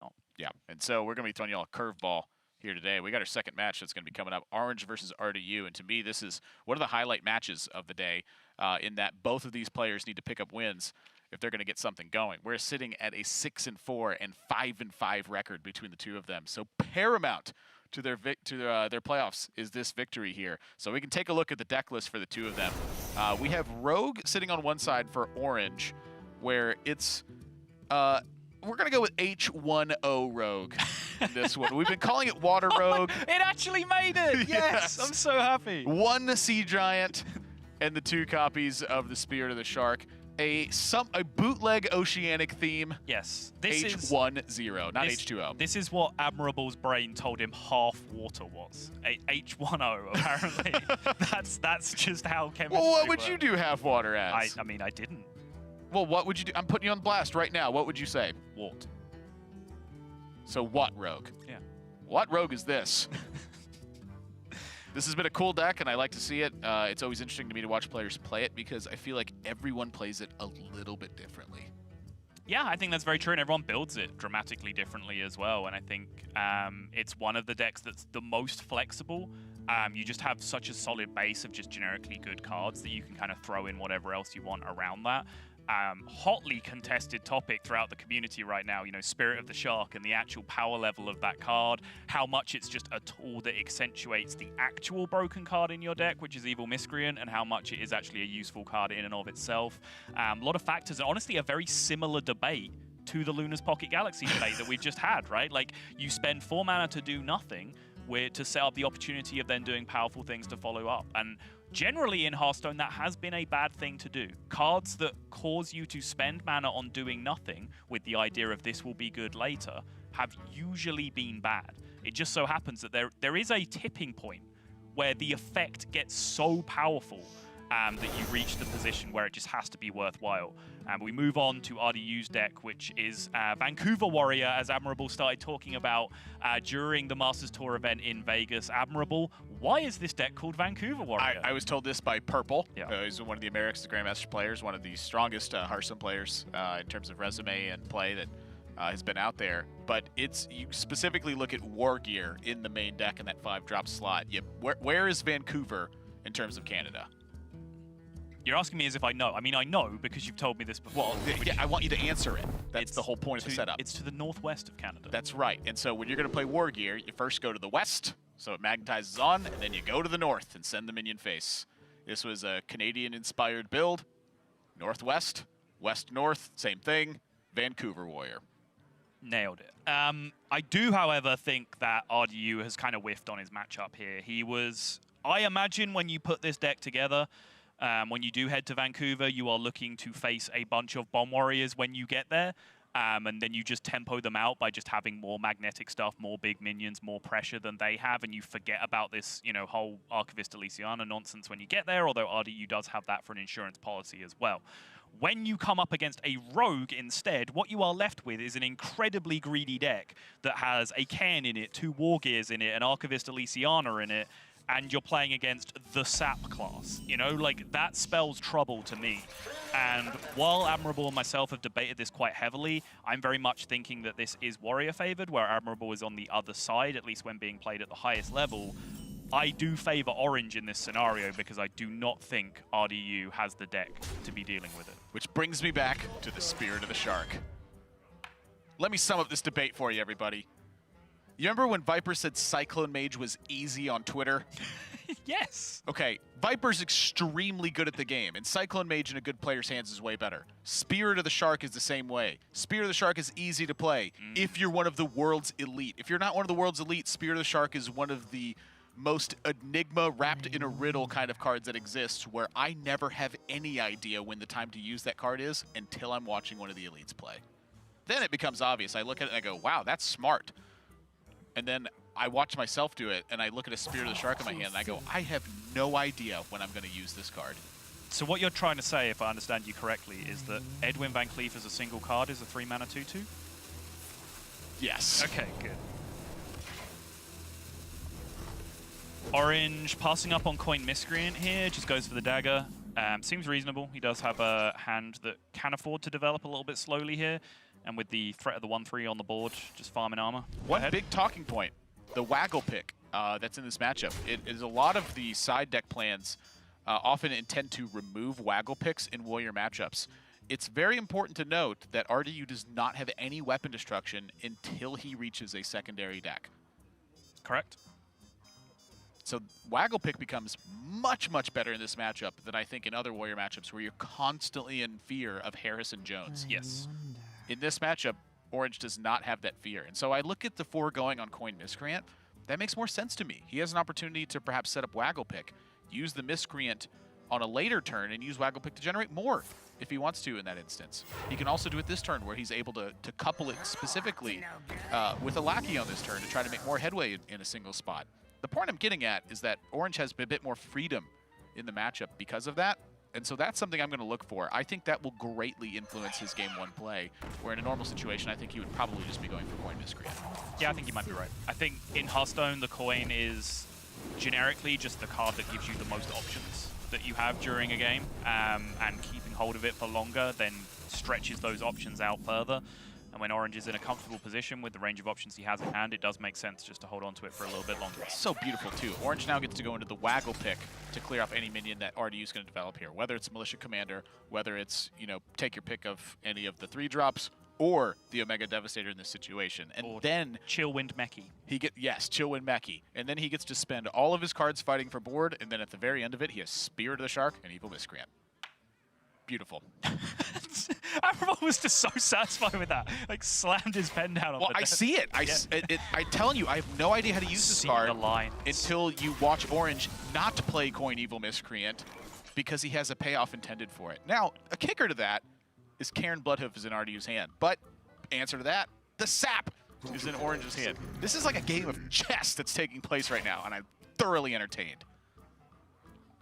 not. Yeah, and so we're going to be throwing you all a curveball here today. We got our second match that's going to be coming up, Orange versus RDU, and to me, this is one of the highlight matches of the day in that both of these players need to pick up wins if they're going to get something going. We're sitting at a 6-4 and 5-5 record between the two of them, so paramount to their playoffs is this victory here. So we can take a look at the deck list for the two of them. We have Rogue sitting on one side for Orange, where it's we're going to go with H1O Rogue in this one. We've been calling it Water Rogue. It actually made it! Yes! I'm so happy. One Sea Giant and the 2 copies of the Spirit of the Shark. A bootleg oceanic theme. Yes. This H10, not H2O. This is what Admirable's brain told him half water was. H1O, apparently. That's just how chemistry Well, what would works. you do half water as? I mean, I didn't. Well, what would you do? I'm putting you on blast right now. What would you say? Wart. So what Rogue? Yeah. What Rogue is this? This has been a cool deck, and I like to see it. It's always interesting to me to watch players play it because I feel like everyone plays it a little bit differently. Yeah, I think that's very true, and everyone builds it dramatically differently as well. And I think it's one of the decks that's the most flexible. You just have such a solid base of just generically good cards that you can kind of throw in whatever else you want around that. Hotly contested topic throughout the community right now, you know, Spirit of the Shark and the actual power level of that card, how much it's just a tool that accentuates the actual broken card in your deck, which is Evil Miscreant, and how much it is actually a useful card in and of itself. A lot of factors, and honestly a very similar debate to the Luna's Pocket Galaxy debate that we've just had, right? Like, you spend 4 mana to do nothing, to set up the opportunity of then doing powerful things to follow up. And generally in Hearthstone, that has been a bad thing to do. Cards that cause you to spend mana on doing nothing with the idea of this will be good later have usually been bad. It just so happens that there is a tipping point where the effect gets so powerful that you reach the position where it just has to be worthwhile. We move on to RDU's deck, which is Vancouver Warrior, as Admirable started talking about during the Masters Tour event in Vegas. Admirable, why is this deck called Vancouver Warrior? I was told this by Purple. Yeah. He's one of the America's Grandmasters players, one of the strongest Hearthstone players in terms of resume and play that has been out there. But you specifically look at War Gear in the main deck in that 5-drop slot. Where is Vancouver in terms of Canada? You're asking me as if I know. I mean, I know because you've told me this before. Well, yeah, I want you to answer it. That's the whole point of the setup. It's to the northwest of Canada. That's right. And so when you're going to play War Gear, you first go to the west, so it magnetizes on, and then you go to the north and send the minion face. This was a Canadian-inspired build. Northwest, west-north, same thing. Vancouver Warrior. Nailed it. I do, however, think that RDU has kind of whiffed on his matchup here. I imagine when you put this deck together, when you do head to Vancouver, you are looking to face a bunch of Bomb Warriors when you get there, and then you just tempo them out by just having more magnetic stuff, more big minions, more pressure than they have, and you forget about this, you know, whole Archivist Elysiana nonsense when you get there, although RDU does have that for an insurance policy as well. When you come up against a Rogue instead, what you are left with is an incredibly greedy deck that has a Cairn in it, 2 War Gears in it, an Archivist Elysiana in it, and you're playing against the Sap class. You know, like, that spells trouble to me. And while Admirable and myself have debated this quite heavily, I'm very much thinking that this is Warrior favored, where Admirable is on the other side, at least when being played at the highest level. I do favor Orange in this scenario because I do not think RDU has the deck to be dealing with it. Which brings me back to the Spirit of the Shark. Let me sum up this debate for you, everybody. You remember when Viper said Cyclone Mage was easy on Twitter? Yes. Okay, Viper's extremely good at the game, and Cyclone Mage in a good player's hands is way better. Spirit of the Shark is the same way. Spirit of the Shark is easy to play if you're one of the world's elite. If you're not one of the world's elite, Spirit of the Shark is one of the most enigma wrapped in a riddle kind of cards that exists, where I never have any idea when the time to use that card is until I'm watching one of the elites play. Then it becomes obvious. I look at it and I go, wow, that's smart. And then I watch myself do it, and I look at a Spirit of the Shark in my hand, and I go, I have no idea when I'm going to use this card. So what you're trying to say, if I understand you correctly, is that Edwin Van Cleef as a single card is a 3-mana 2/2? Yes. Okay, good. Orange passing up on Coin Miscreant here, just goes for the dagger. Seems reasonable. He does have a hand that can afford to develop a little bit slowly here. and with the threat of the 1-3 on the board, just farming armor. One big talking point, the waggle pick that's in this matchup. It is a lot of the side deck plans often intend to remove waggle picks in warrior matchups. It's very important to note that RDU does not have any weapon destruction until he reaches a secondary deck. Correct. So waggle pick becomes much, much better in this matchup than I think in other warrior matchups where you're constantly in fear of Harrison Jones. Yes. In this matchup, Orange does not have that fear. And so I look at the foregoing on Coin Miscreant. That makes more sense to me. He has an opportunity to perhaps set up waggle pick, use the Miscreant on a later turn, and use waggle pick to generate more if he wants to in that instance. He can also do it this turn where he's able to couple it specifically with a Lackey on this turn to try to make more headway in a single spot. The point I'm getting at is that Orange has a bit more freedom in the matchup because of that. And so that's something I'm going to look for. I think that will greatly influence his game 1 play, where in a normal situation, I think he would probably just be going for Coin Miscreant. Yeah, I think you might be right. I think in Hearthstone, the coin is generically just the card that gives you the most options that you have during a game, and keeping hold of it for longer then stretches those options out further. And when Orange is in a comfortable position with the range of options he has in hand, it does make sense just to hold on to it for a little bit longer. It's so beautiful, too. Orange now gets to go into the waggle pick to clear off any minion that RDU is going to develop here, whether it's a Militia Commander, whether it's, you know, take your pick of any of the 3-drops, or the Omega Devastator in this situation. And or then Chillwind Meki. Chillwind Meki. And then he gets to spend all of his cards fighting for board, and then at the very end of it, he has Spirit of the Shark and Evil Miscreant. Beautiful. Everyone was just so satisfied with that. Like, slammed his pen down on the I see it. I'm telling you, I have no idea how to use this card until you watch Orange not play Coin Evil Miscreant because he has a payoff intended for it. Now, a kicker to that is Cairn Bloodhoof is in RDU's hand. But answer to that, the sap is in Orange's hand. This is like a game of chess that's taking place right now, and I'm thoroughly entertained.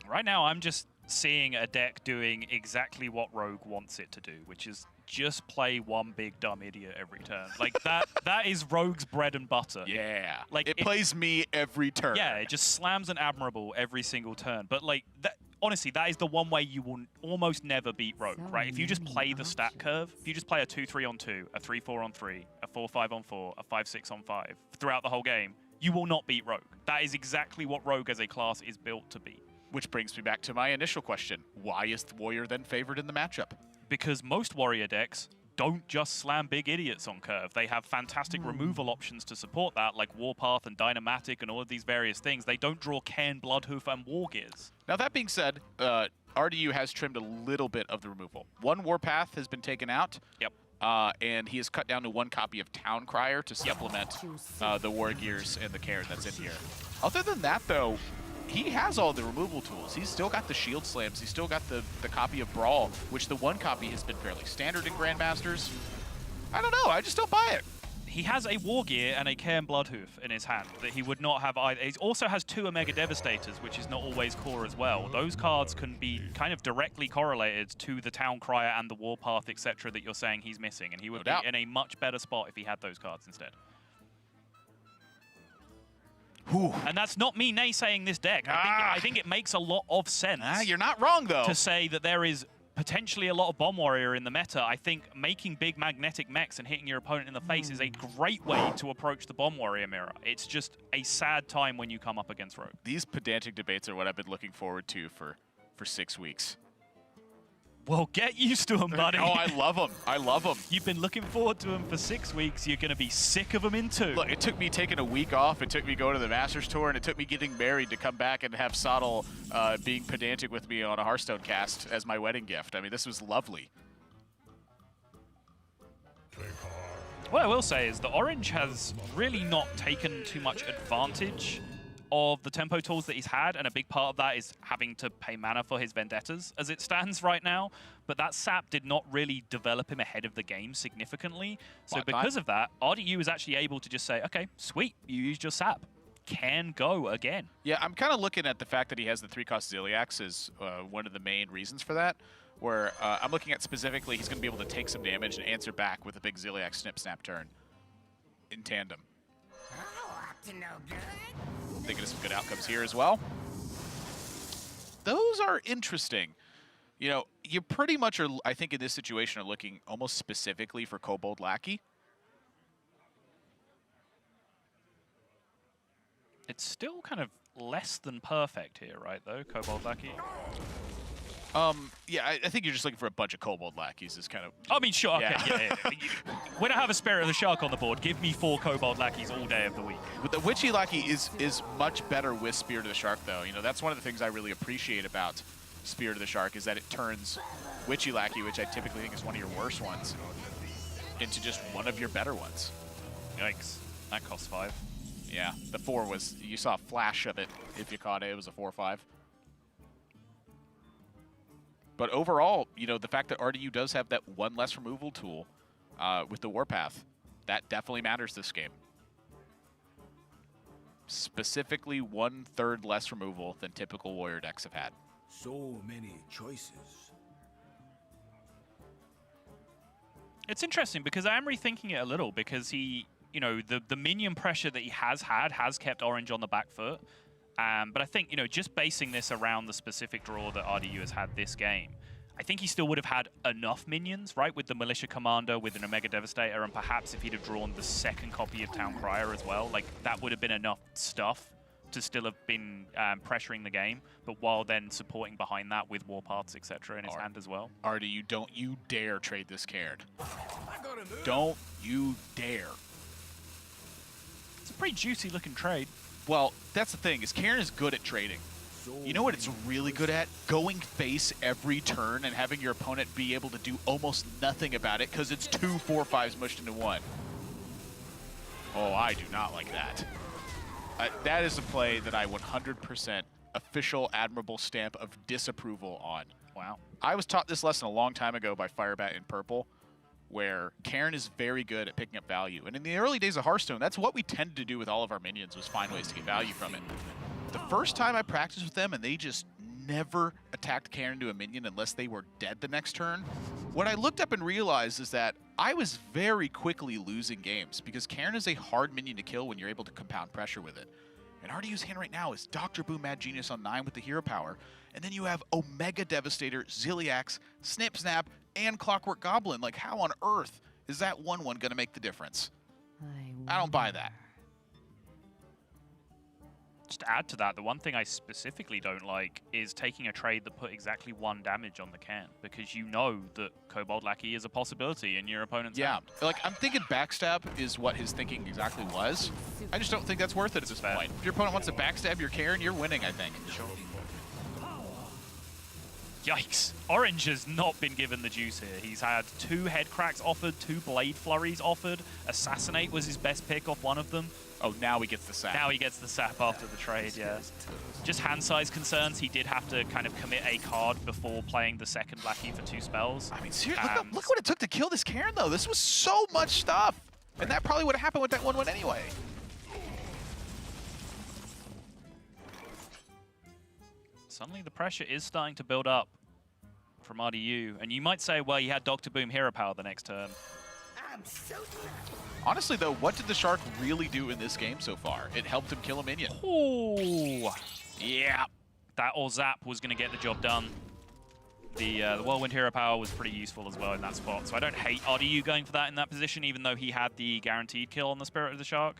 Right now, I'm just seeing a deck doing exactly what Rogue wants it to do, which is just play one big dumb idiot every turn. Like, that is Rogue's bread and butter. Yeah. Like, it plays me every turn. Yeah, it just slams an Admirable every single turn. But, like, that, honestly, that is the one way you will almost never beat Rogue, right? If you just play the stat curve, if you just play a 2-3 on 2, a 3-4 on 3, a 4-5 on 4, a 5-6 on 5 throughout the whole game, you will not beat Rogue. That is exactly what Rogue as a class is built to be. Which brings me back to my initial question. Why is the Warrior then favored in the matchup? Because most Warrior decks don't just slam big idiots on curve. They have fantastic removal options to support that, like Warpath and Dynamatic and all of these various things. They don't draw Cairn Bloodhoof and Wargears. Now, that being said, RDU has trimmed a little bit of the removal. One Warpath has been taken out. Yep. And he has cut down to 1 copy of Town Crier to supplement the Wargears and the Cairn that's in here. Other than that, though, he has all the removal tools. He's still got the shield slams. He's still got the copy of Brawl, which the 1 copy has been fairly standard in Grandmasters. I don't know. I just don't buy it. He has a Wargear and a Cairn Bloodhoof in his hand that he would not have either. He also has 2 Omega Devastators, which is not always core as well. Those cards can be kind of directly correlated to the Town Crier and the Warpath, etc. that you're saying he's missing, and he would be in a much better spot if he had those cards instead. Whew. And that's not me naysaying this deck. I think it makes a lot of sense. You're not wrong, though. To say that there is potentially a lot of Bomb Warrior in the meta. I think making big magnetic mechs and hitting your opponent in the face is a great way to approach the Bomb Warrior mirror. It's just a sad time when you come up against Rogue. These pedantic debates are what I've been looking forward to for 6 weeks. Well, get used to them, buddy. Oh, I love them. I love them. You've been looking forward to them for 6 weeks. You're going to be sick of them in 2. Look, it took me taking a week off. It took me going to the Masters Tour, and it took me getting married to come back and have Sottle being pedantic with me on a Hearthstone cast as my wedding gift. I mean, this was lovely. What I will say is that Orange has really not taken too much advantage of the tempo tools that he's had, and a big part of that is having to pay mana for his Vendettas as it stands right now. But that sap did not really develop him ahead of the game significantly. So because of that, RDU is actually able to just say, okay, sweet, you used your sap. Can go again. Yeah, I'm kind of looking at the fact that he has the 3-cost Ziliax as one of the main reasons for that, where I'm looking at specifically he's going to be able to take some damage and answer back with a big Ziliax snip-snap turn in tandem. Thinking of some good outcomes here as well. Those are interesting. You know, you pretty much are, I think in this situation, are looking almost specifically for Kobold Lackey. It's still kind of less than perfect here, right, though, Kobold Lackey? Yeah, I think you're just looking for a bunch of Kobold Lackeys is kind of... I mean, sure, okay, Yeah. yeah. When I have a Spirit of the Shark on the board, give me 4 Kobold Lackeys all day of the week. But the Witchy Lackey is much better with Spirit of the Shark, though. You know, that's one of the things I really appreciate about Spirit of the Shark is that it turns Witchy Lackey, which I typically think is one of your worst ones, into just one of your better ones. Yikes. That costs 5. Yeah, the 4 was, you saw a flash of it if you caught it. It was a 4/5. But overall, you know, the fact that RDU does have that 1 less removal tool with the Warpath, that definitely matters this game. Specifically 1/3 less removal than typical Warrior decks have had. So many choices. It's interesting because I am rethinking it a little because he, you know, the minion pressure that he has had has kept Orange on the back foot. But I think, you know, just basing this around the specific draw that RDU has had this game, I think he still would have had enough minions, right, with the Militia Commander, with an Omega Devastator, and perhaps if he'd have drawn the 2nd copy of Town Crier as well, like, that would have been enough stuff to still have been pressuring the game, but while then supporting behind that with Warpaths, etc. in his hand as well. RDU, don't you dare trade this Cairn. Don't you dare. It's a pretty juicy looking trade. Well, that's the thing, is Cairn is good at trading. You know what it's really good at? Going face every turn and having your opponent be able to do almost nothing about it because it's 2 4/5s mushed into 1. Oh, I do not like that. That is a play that I 100% official admirable stamp of disapproval on. Wow. I was taught this lesson a long time ago by Firebat in Purple, where Cairn is very good at picking up value. And in the early days of Hearthstone, that's what we tended to do with all of our minions, was find ways to get value from it. The first time I practiced with them and they just never attacked Cairn into a minion unless they were dead the next turn, what I looked up and realized is that I was very quickly losing games because Cairn is a hard minion to kill when you're able to compound pressure with it. And RDU's hand right now is Dr. Boom Mad Genius on 9 with the hero power. And then you have Omega Devastator, Zilliax, Snip Snap, and Clockwork Goblin. Like, how on earth is that 1/1 going to make the difference? I don't buy that. Just to add to that, the one thing I specifically don't like is taking a trade that put exactly 1 damage on the can, because you know that Kobold Lackey is a possibility in your opponent's hand. Like, I'm thinking backstab is what his thinking exactly was. I just don't think that's worth it at this point. If your opponent wants to backstab your Cairn, you're winning, I think. Sure. Yikes. Orange has not been given the juice here. He's had 2 head cracks offered, 2 blade flurries offered. Assassinate was his best pick off one of them. Oh, now he gets the sap. Now he gets the sap after the trade, yeah. Just hand size concerns. He did have to kind of commit a card before playing the 2nd Lackey for 2 spells. I mean, seriously, look what it took to kill this Cairn, though. This was so much stuff. And that probably would have happened with that 1/1 anyway. Suddenly the pressure is starting to build up from RDU. And you might say, well, he had Dr. Boom hero power the next turn. Honestly, though, what did the Shark really do in this game so far? It helped him kill a minion. Ooh. Yeah. That or Zap was going to get the job done. The Whirlwind hero power was pretty useful as well in that spot. So I don't hate RDU going for that in that position, even though he had the guaranteed kill on the Spirit of the Shark.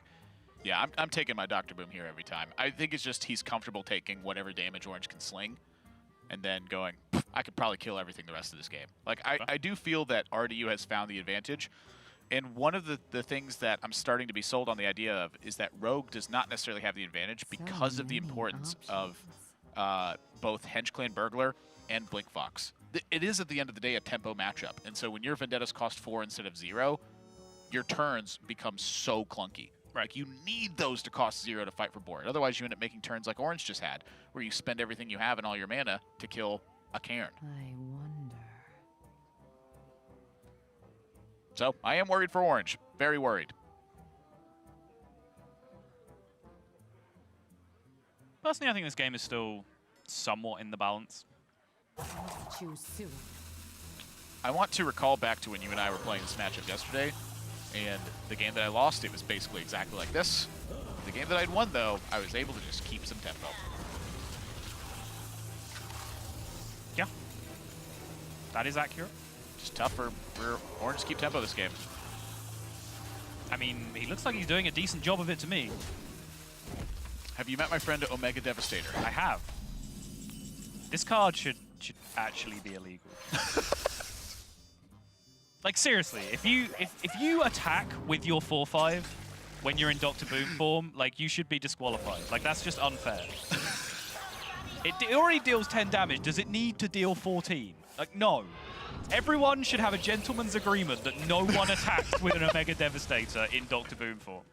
Yeah, I'm taking my Dr. Boom here every time. I think it's just he's comfortable taking whatever damage Orange can sling and then going, I could probably kill everything the rest of this game. Like, I do feel that RDU has found the advantage. And one of the things that I'm starting to be sold on the idea of is that Rogue does not necessarily have the advantage because of the importance of both Henge Clan Burglar and Blink Fox. It is, at the end of the day, a tempo matchup. And so when your Vendettas cost 4 instead of 0, your turns become so clunky. Like, you need those to cost 0 to fight for board. Otherwise, you end up making turns like Orange just had, where you spend everything you have and all your mana to kill a Cairn. I wonder. So, I am worried for Orange. Very worried. Personally, I think this game is still somewhat in the balance. Choose soon. I want to recall back to when you and I were playing this matchup yesterday, and the game that I lost, it was basically exactly like this. The game that I'd won, though, I was able to just keep some tempo. Yeah. That is accurate. Just tough for Orange to keep tempo this game. I mean, he looks like he's doing a decent job of it to me. Have you met my friend Omega Devastator? I have. This card should actually be illegal. Like seriously, if you attack with your 4/5 when you're in Dr. Boom form, like you should be disqualified. Like that's just unfair. It already deals 10 damage. Does it need to deal 14? Like no. Everyone should have a gentleman's agreement that no one attacks with an Omega Devastator in Dr. Boom form.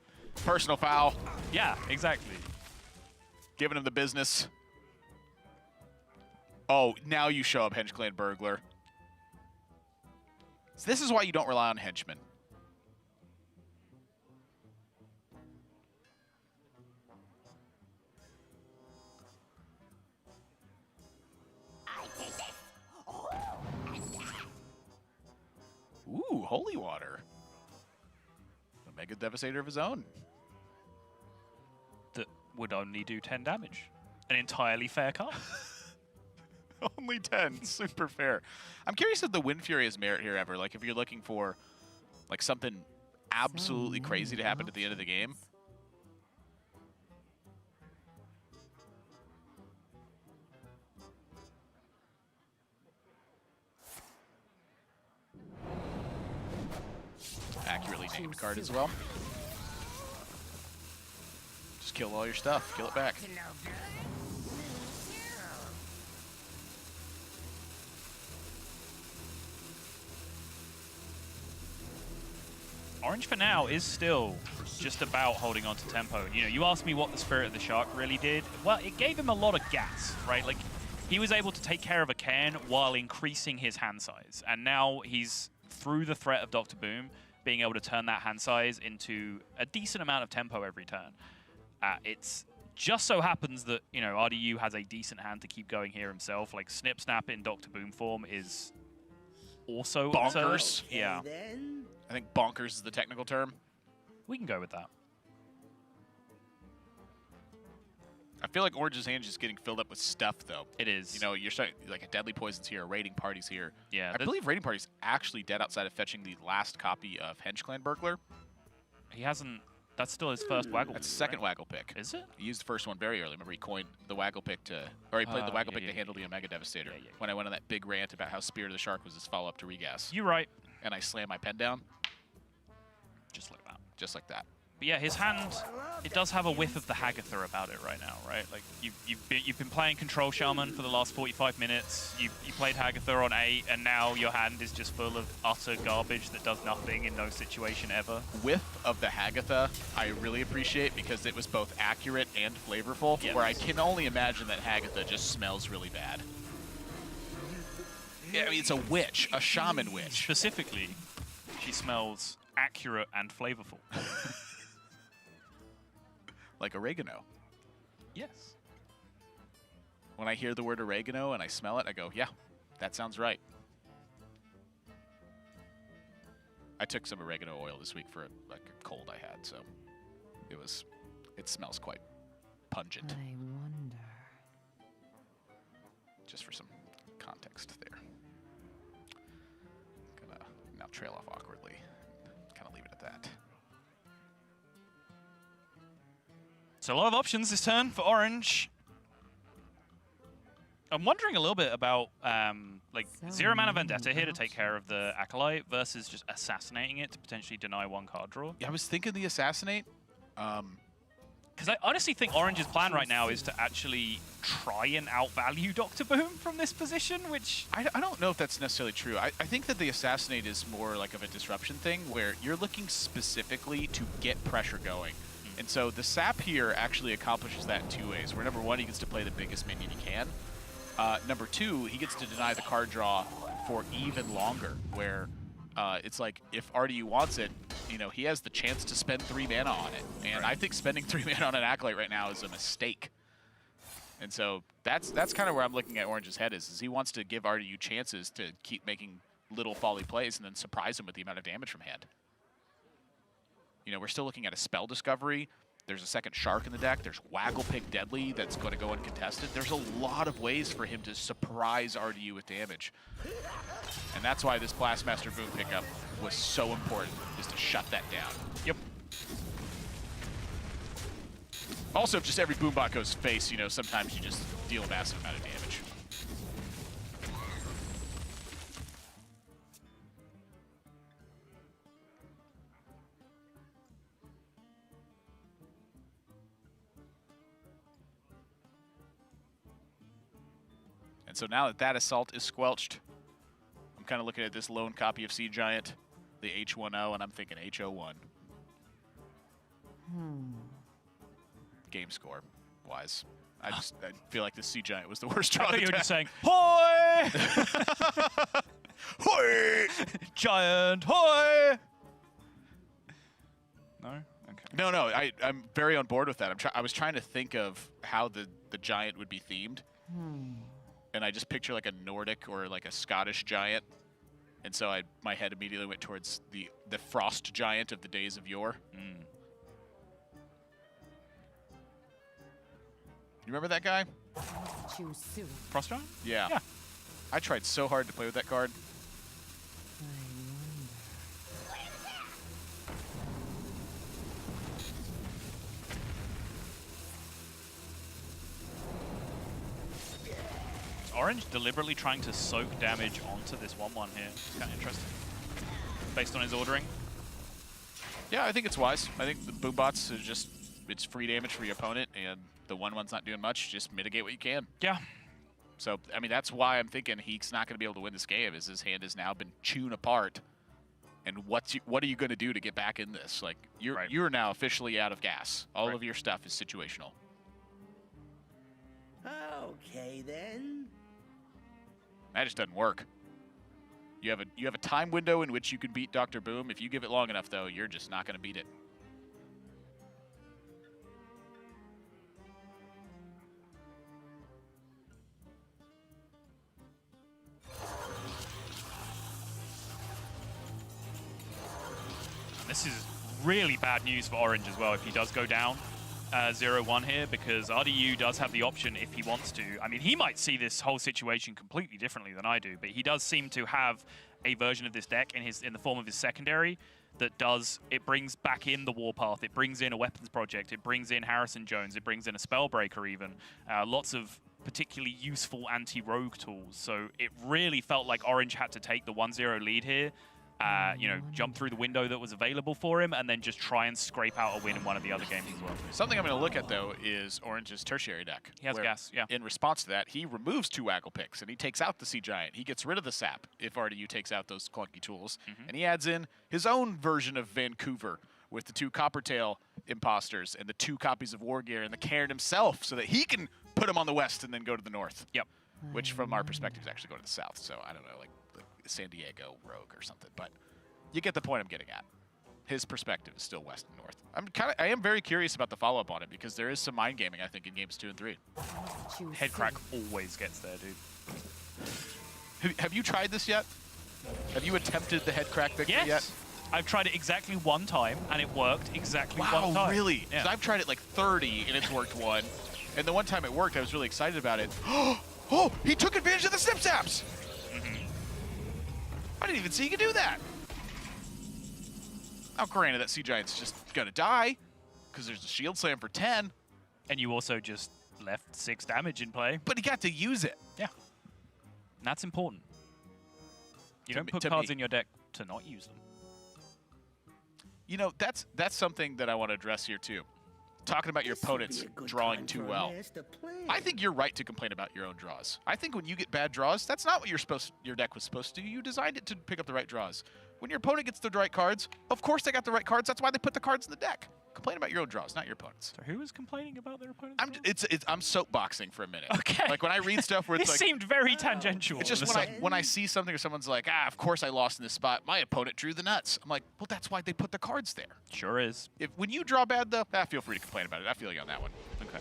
Personal foul. Yeah, exactly. Giving him the business. Oh, now you show up, Hench Clan Burglar. So this is why you don't rely on henchmen. Ooh, holy water. Omega Devastator of his own. That would only do 10 damage. An entirely fair card. Only 10, super fair. I'm curious if the Wind Fury has merit here ever. Like if you're looking for like something absolutely crazy to happen at the end of the game. Accurately named card as well. Just kill all your stuff. Kill it back. Orange for now is still just about holding on to tempo. You know, you asked me what the Spirit of the Shark really did. Well, it gave him a lot of gas, right? Like, he was able to take care of a Cairn while increasing his hand size. And now he's, through the threat of Dr. Boom, being able to turn that hand size into a decent amount of tempo every turn. It's just so happens that, you know, RDU has a decent hand to keep going here himself. Like, Snip Snap in Dr. Boom form is also bonkers. Yeah. I think bonkers is the technical term. We can go with that. I feel like Orange's hand is just getting filled up with stuff, though. It is. You know, you're starting, like a Deadly Poison's here, a Raiding Party's here. Yeah. I believe Raiding Party's actually dead outside of fetching the last copy of Hench Clan Burglar. He hasn't. That's still his first Waggle. That's the second right? Waggle pick. Is it? He used the first one very early. Remember, he coined the Waggle pick to, or he played the Waggle yeah, pick to handle the Omega Devastator. Yeah. When I went on that big rant about how Spirit of the Shark was his follow-up to Regas. You're right. And I slammed my pen down. Just like that. Just like that. But yeah, his hand, it does have a whiff of the Hagatha about it right now, right? Like you've been playing Control Shaman for the last 45 minutes. You played Hagatha on 8, and now your hand is just full of utter garbage that does nothing in no situation ever. Whiff of the Hagatha, I really appreciate because it was both accurate and flavorful. Yes. Where I can only imagine that Hagatha just smells really bad. Yeah, I mean, it's a witch, a shaman witch. Specifically, she smells accurate and flavorful. Like oregano. Yes. When I hear the word oregano and I smell it, I go, yeah, that sounds right. I took some oregano oil this week for a cold I had, so it smells quite pungent. I wonder. Just for some context there. Gonna now trail off awkwardly. Kind of leave it at that. So a lot of options this turn for Orange. I'm wondering a little bit about like Zero Mana Vendetta here to take care of the Acolyte versus just assassinating it to potentially deny one card draw. Yeah, I was thinking the Assassinate. Because I honestly think Orange's plan right now is to actually try and outvalue Dr. Boom from this position, which... I don't know if that's necessarily true. I think that the Assassinate is more like of a disruption thing where you're looking specifically to get pressure going. And so the sap here actually accomplishes that in two ways, where number one, he gets to play the biggest minion he can. Number two, he gets to deny the card draw for even longer, where it's like if RDU wants it, you know, he has the chance to spend 3 mana on it. And I think spending 3 mana on an Acolyte right now is a mistake. And so that's kind of where I'm looking at Orange's head is he wants to give RDU chances to keep making little folly plays and then surprise him with the amount of damage from hand. You know, we're still looking at a spell discovery. There's a second Shark in the deck. There's Waggle Pig Deadly that's going to go uncontested. There's a lot of ways for him to surprise RDU with damage. And that's why this Blastmaster Boom pickup was so important, is to shut that down. Yep. Also, if just every Boombot goes face, you know, sometimes you just deal a massive amount of damage. And so now that that assault is squelched, I'm kind of looking at this lone copy of Sea Giant, the H10, and I'm thinking H01. Game score wise. I feel like this Sea Giant was the worst draw. I thought you were just saying, "Hoi! Hoi! Giant, hoi! No? Okay. No, I'm very on board with that. I was trying to think of how the giant would be themed. And I just picture like a Nordic or like a Scottish giant. And so my head immediately went towards the frost giant of the days of yore. You remember that guy? Choose soon. Frost Giant? Yeah. Yeah. I tried so hard to play with that card. I Orange deliberately trying to soak damage onto this 1-1 here. It's kind of interesting. Based on his ordering. Yeah, I think it's wise. I think the Boombots is just, it's free damage for your opponent, and the 1-1's not doing much. Just mitigate what you can. Yeah. So, I mean, that's why I'm thinking he's not going to be able to win this game, is his hand has now been chewed apart. And what are you going to do to get back in this? Like, you're now officially out of gas. All of your stuff is situational. Okay, then. That just doesn't work. You have a time window in which you can beat Dr. Boom. If you give it long enough, though, you're just not going to beat it. This is really bad news for Orange as well if he does go down 0-1 here, because RDU does have the option if he wants to. I mean, he might see this whole situation completely differently than I do, but he does seem to have a version of this deck in the form of his secondary that it brings back in the Warpath, it brings in a weapons project, it brings in Harrison Jones, it brings in a Spellbreaker even. Lots of particularly useful anti-rogue tools. So it really felt like Orange had to take the 1-0 lead here. You know, jump through the window that was available for him and then just try and scrape out a win in one of the other games as well. Something I'm going to look at, though, is Orange's tertiary deck. He has gas, yeah. In response to that, he removes 2 Waggle Picks, and he takes out the Sea Giant. He gets rid of the Sap if RDU takes out those clunky tools. And he adds in his own version of Vancouver with the 2 Coppertail Imposters and the 2 copies of War Gear and the Cairn himself so that he can put him on the west and then go to the north. Yep. Which, from our perspective, is actually going to the south. So, I don't know, like San Diego Rogue or something. But you get the point I'm getting at. His perspective is still west and north. I am very curious about the follow-up on it because there is some mind gaming, I think, in games 2 and 3. choose Headcrack soon. always gets there, dude. Have you tried this yet? Have you attempted the Headcrack victory Yes. yet? I've tried it exactly 1 time, and it worked exactly 1 time. Wow, really? 'Cause Yeah. I've tried it like 30, and it's worked 1. And the one time it worked, I was really excited about it. Oh, he took advantage of the Snip Zaps! I didn't even see he could do that. Now, granted, that Sea Giant's just going to die because there's a Shield Slam for 10. And you also just left 6 damage in play. But he got to use it. Yeah. And that's important. You don't put to cards me. in your deck to not use them. You know, that's something that I want to address here, too. Talking about your opponents drawing too well. I think you're right to complain about your own draws. I think when you get bad draws, that's not what your deck was supposed to do. You designed it to pick up the right draws. When your opponent gets the right cards, of course they got the right cards. That's why they put the cards in the deck. Complain about your own draws, not your opponent's. So who is complaining about their opponent's I'm soapboxing for a minute. Okay. Like when I read stuff where it's This like, seemed very tangential. it's just when I see something or someone's like, of course I lost in this spot. My opponent drew the nuts. I'm like, well, that's why they put the cards there. Sure is. When you draw bad though, feel free to complain about it. I feel you on that one. Okay.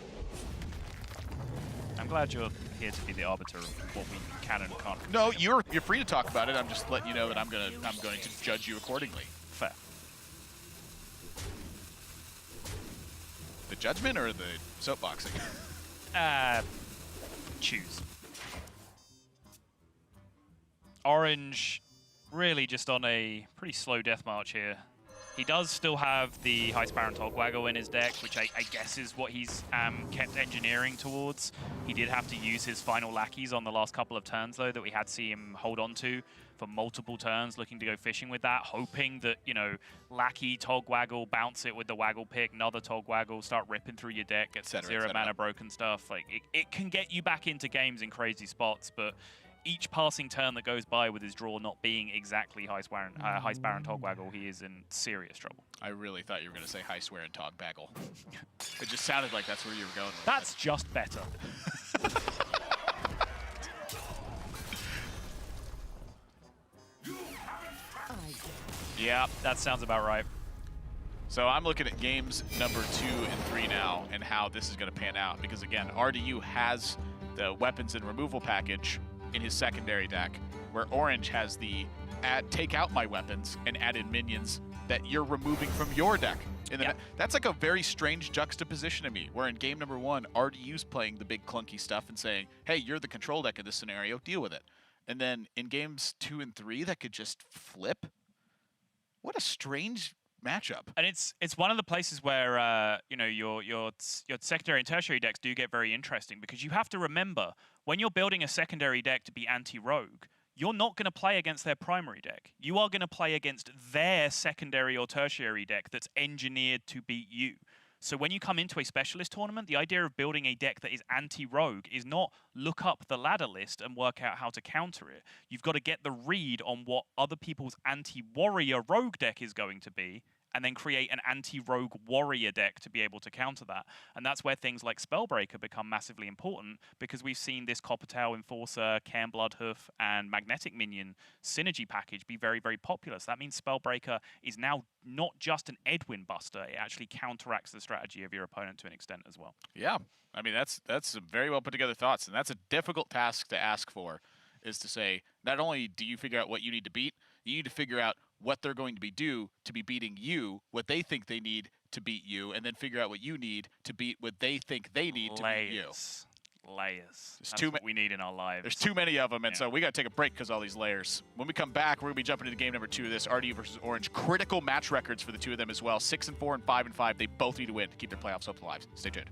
I'm glad you're here to be the arbiter of what we can and can't. No, you're free to talk about it. I'm just letting you know that I'm going to judge you accordingly. Fair. judgment or the soapboxing? Choose. Orange really just on a pretty slow death march here. He does still have the High Sparrow Togwaggle in his deck, which I guess is what he's kept engineering towards. He did have to use his final lackeys on the last couple of turns, though, that we had to see him hold on to for multiple turns, looking to go fishing with that, hoping that, you know, lackey, Togwaggle, bounce it with the Waggle pick, another Togwaggle, start ripping through your deck, get some zero mana broken stuff. Like, it can get you back into games in crazy spots, but each passing turn that goes by with his draw not being exactly High Sparrow and Togwaggle, he is in serious trouble. I really thought you were going to say High Swear and Togbaggle. It just sounded like that's where you were going with That's just better. Yeah, that sounds about right. So I'm looking at games number 2 and 3 now and how this is going to pan out. Because again, RDU has the weapons and removal package in his secondary deck, where Orange has the take out my weapons and added minions that you're removing from your deck. That's like a very strange juxtaposition to me, where in game number 1, RDU's playing the big clunky stuff and saying, hey, you're the control deck in this scenario, deal with it. And then in games 2 and 3, that could just flip. What a strange matchup. And it's one of the places where you know, your secondary and tertiary decks do get very interesting, because you have to remember, when you're building a secondary deck to be anti-rogue, you're not going to play against their primary deck. You are going to play against their secondary or tertiary deck that's engineered to beat you. So when you come into a specialist tournament, the idea of building a deck that is anti-rogue is not look up the ladder list and work out how to counter it. You've got to get the read on what other people's anti-warrior rogue deck is going to be, and then create an anti-rogue warrior deck to be able to counter that. And that's where things like Spellbreaker become massively important, because we've seen this Coppertail Enforcer, Cairn Bloodhoof, and Magnetic Minion synergy package be very, very popular. So that means Spellbreaker is now not just an Edwin buster, it actually counteracts the strategy of your opponent to an extent as well. Yeah, I mean, that's some very well put together thoughts, and that's a difficult task to ask for, is to say, not only do you figure out what you need to beat, you need to figure out what they're going to be beating you, what they think they need to beat you, and then figure out what you need to beat what they think they need to beat you. Layers. There's That's what we need in our lives. There's too many of them, and so we got to take a break because all these layers. When we come back, we're going to be jumping into game number 2 of this, RDU versus Orange. Critical match records for the two of them as well. 6-4 and 5-5. They both need to win to keep their playoffs hopes alive. Stay tuned.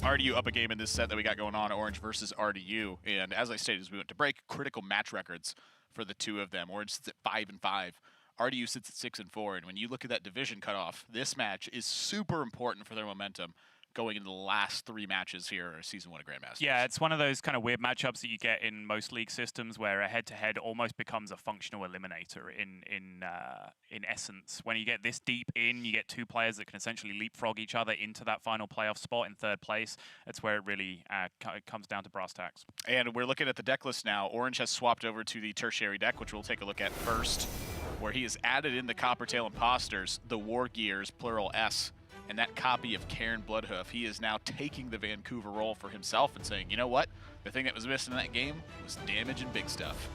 RDU up a game in this set that we got going on, Orange versus RDU. And as I stated as we went to break, critical match records for the two of them. Orange sits at 5-5. RDU sits at 6-4. And when you look at that division cutoff, this match is super important for their momentum going into the last 3 matches here in Season 1 of Grandmasters. Yeah, it's one of those kind of weird matchups that you get in most league systems where a head-to-head almost becomes a functional eliminator in essence. When you get this deep in, you get 2 players that can essentially leapfrog each other into that final playoff spot in 3rd place. That's where it really comes down to brass tacks. And we're looking at the deck list now. Orange has swapped over to the tertiary deck, which we'll take a look at first, where he has added in the Coppertail Imposters, the War Gears, plural S, and that copy of Cairn Bloodhoof. He is now taking the Vancouver role for himself and saying, you know what? The thing that was missing in that game was damage and big stuff.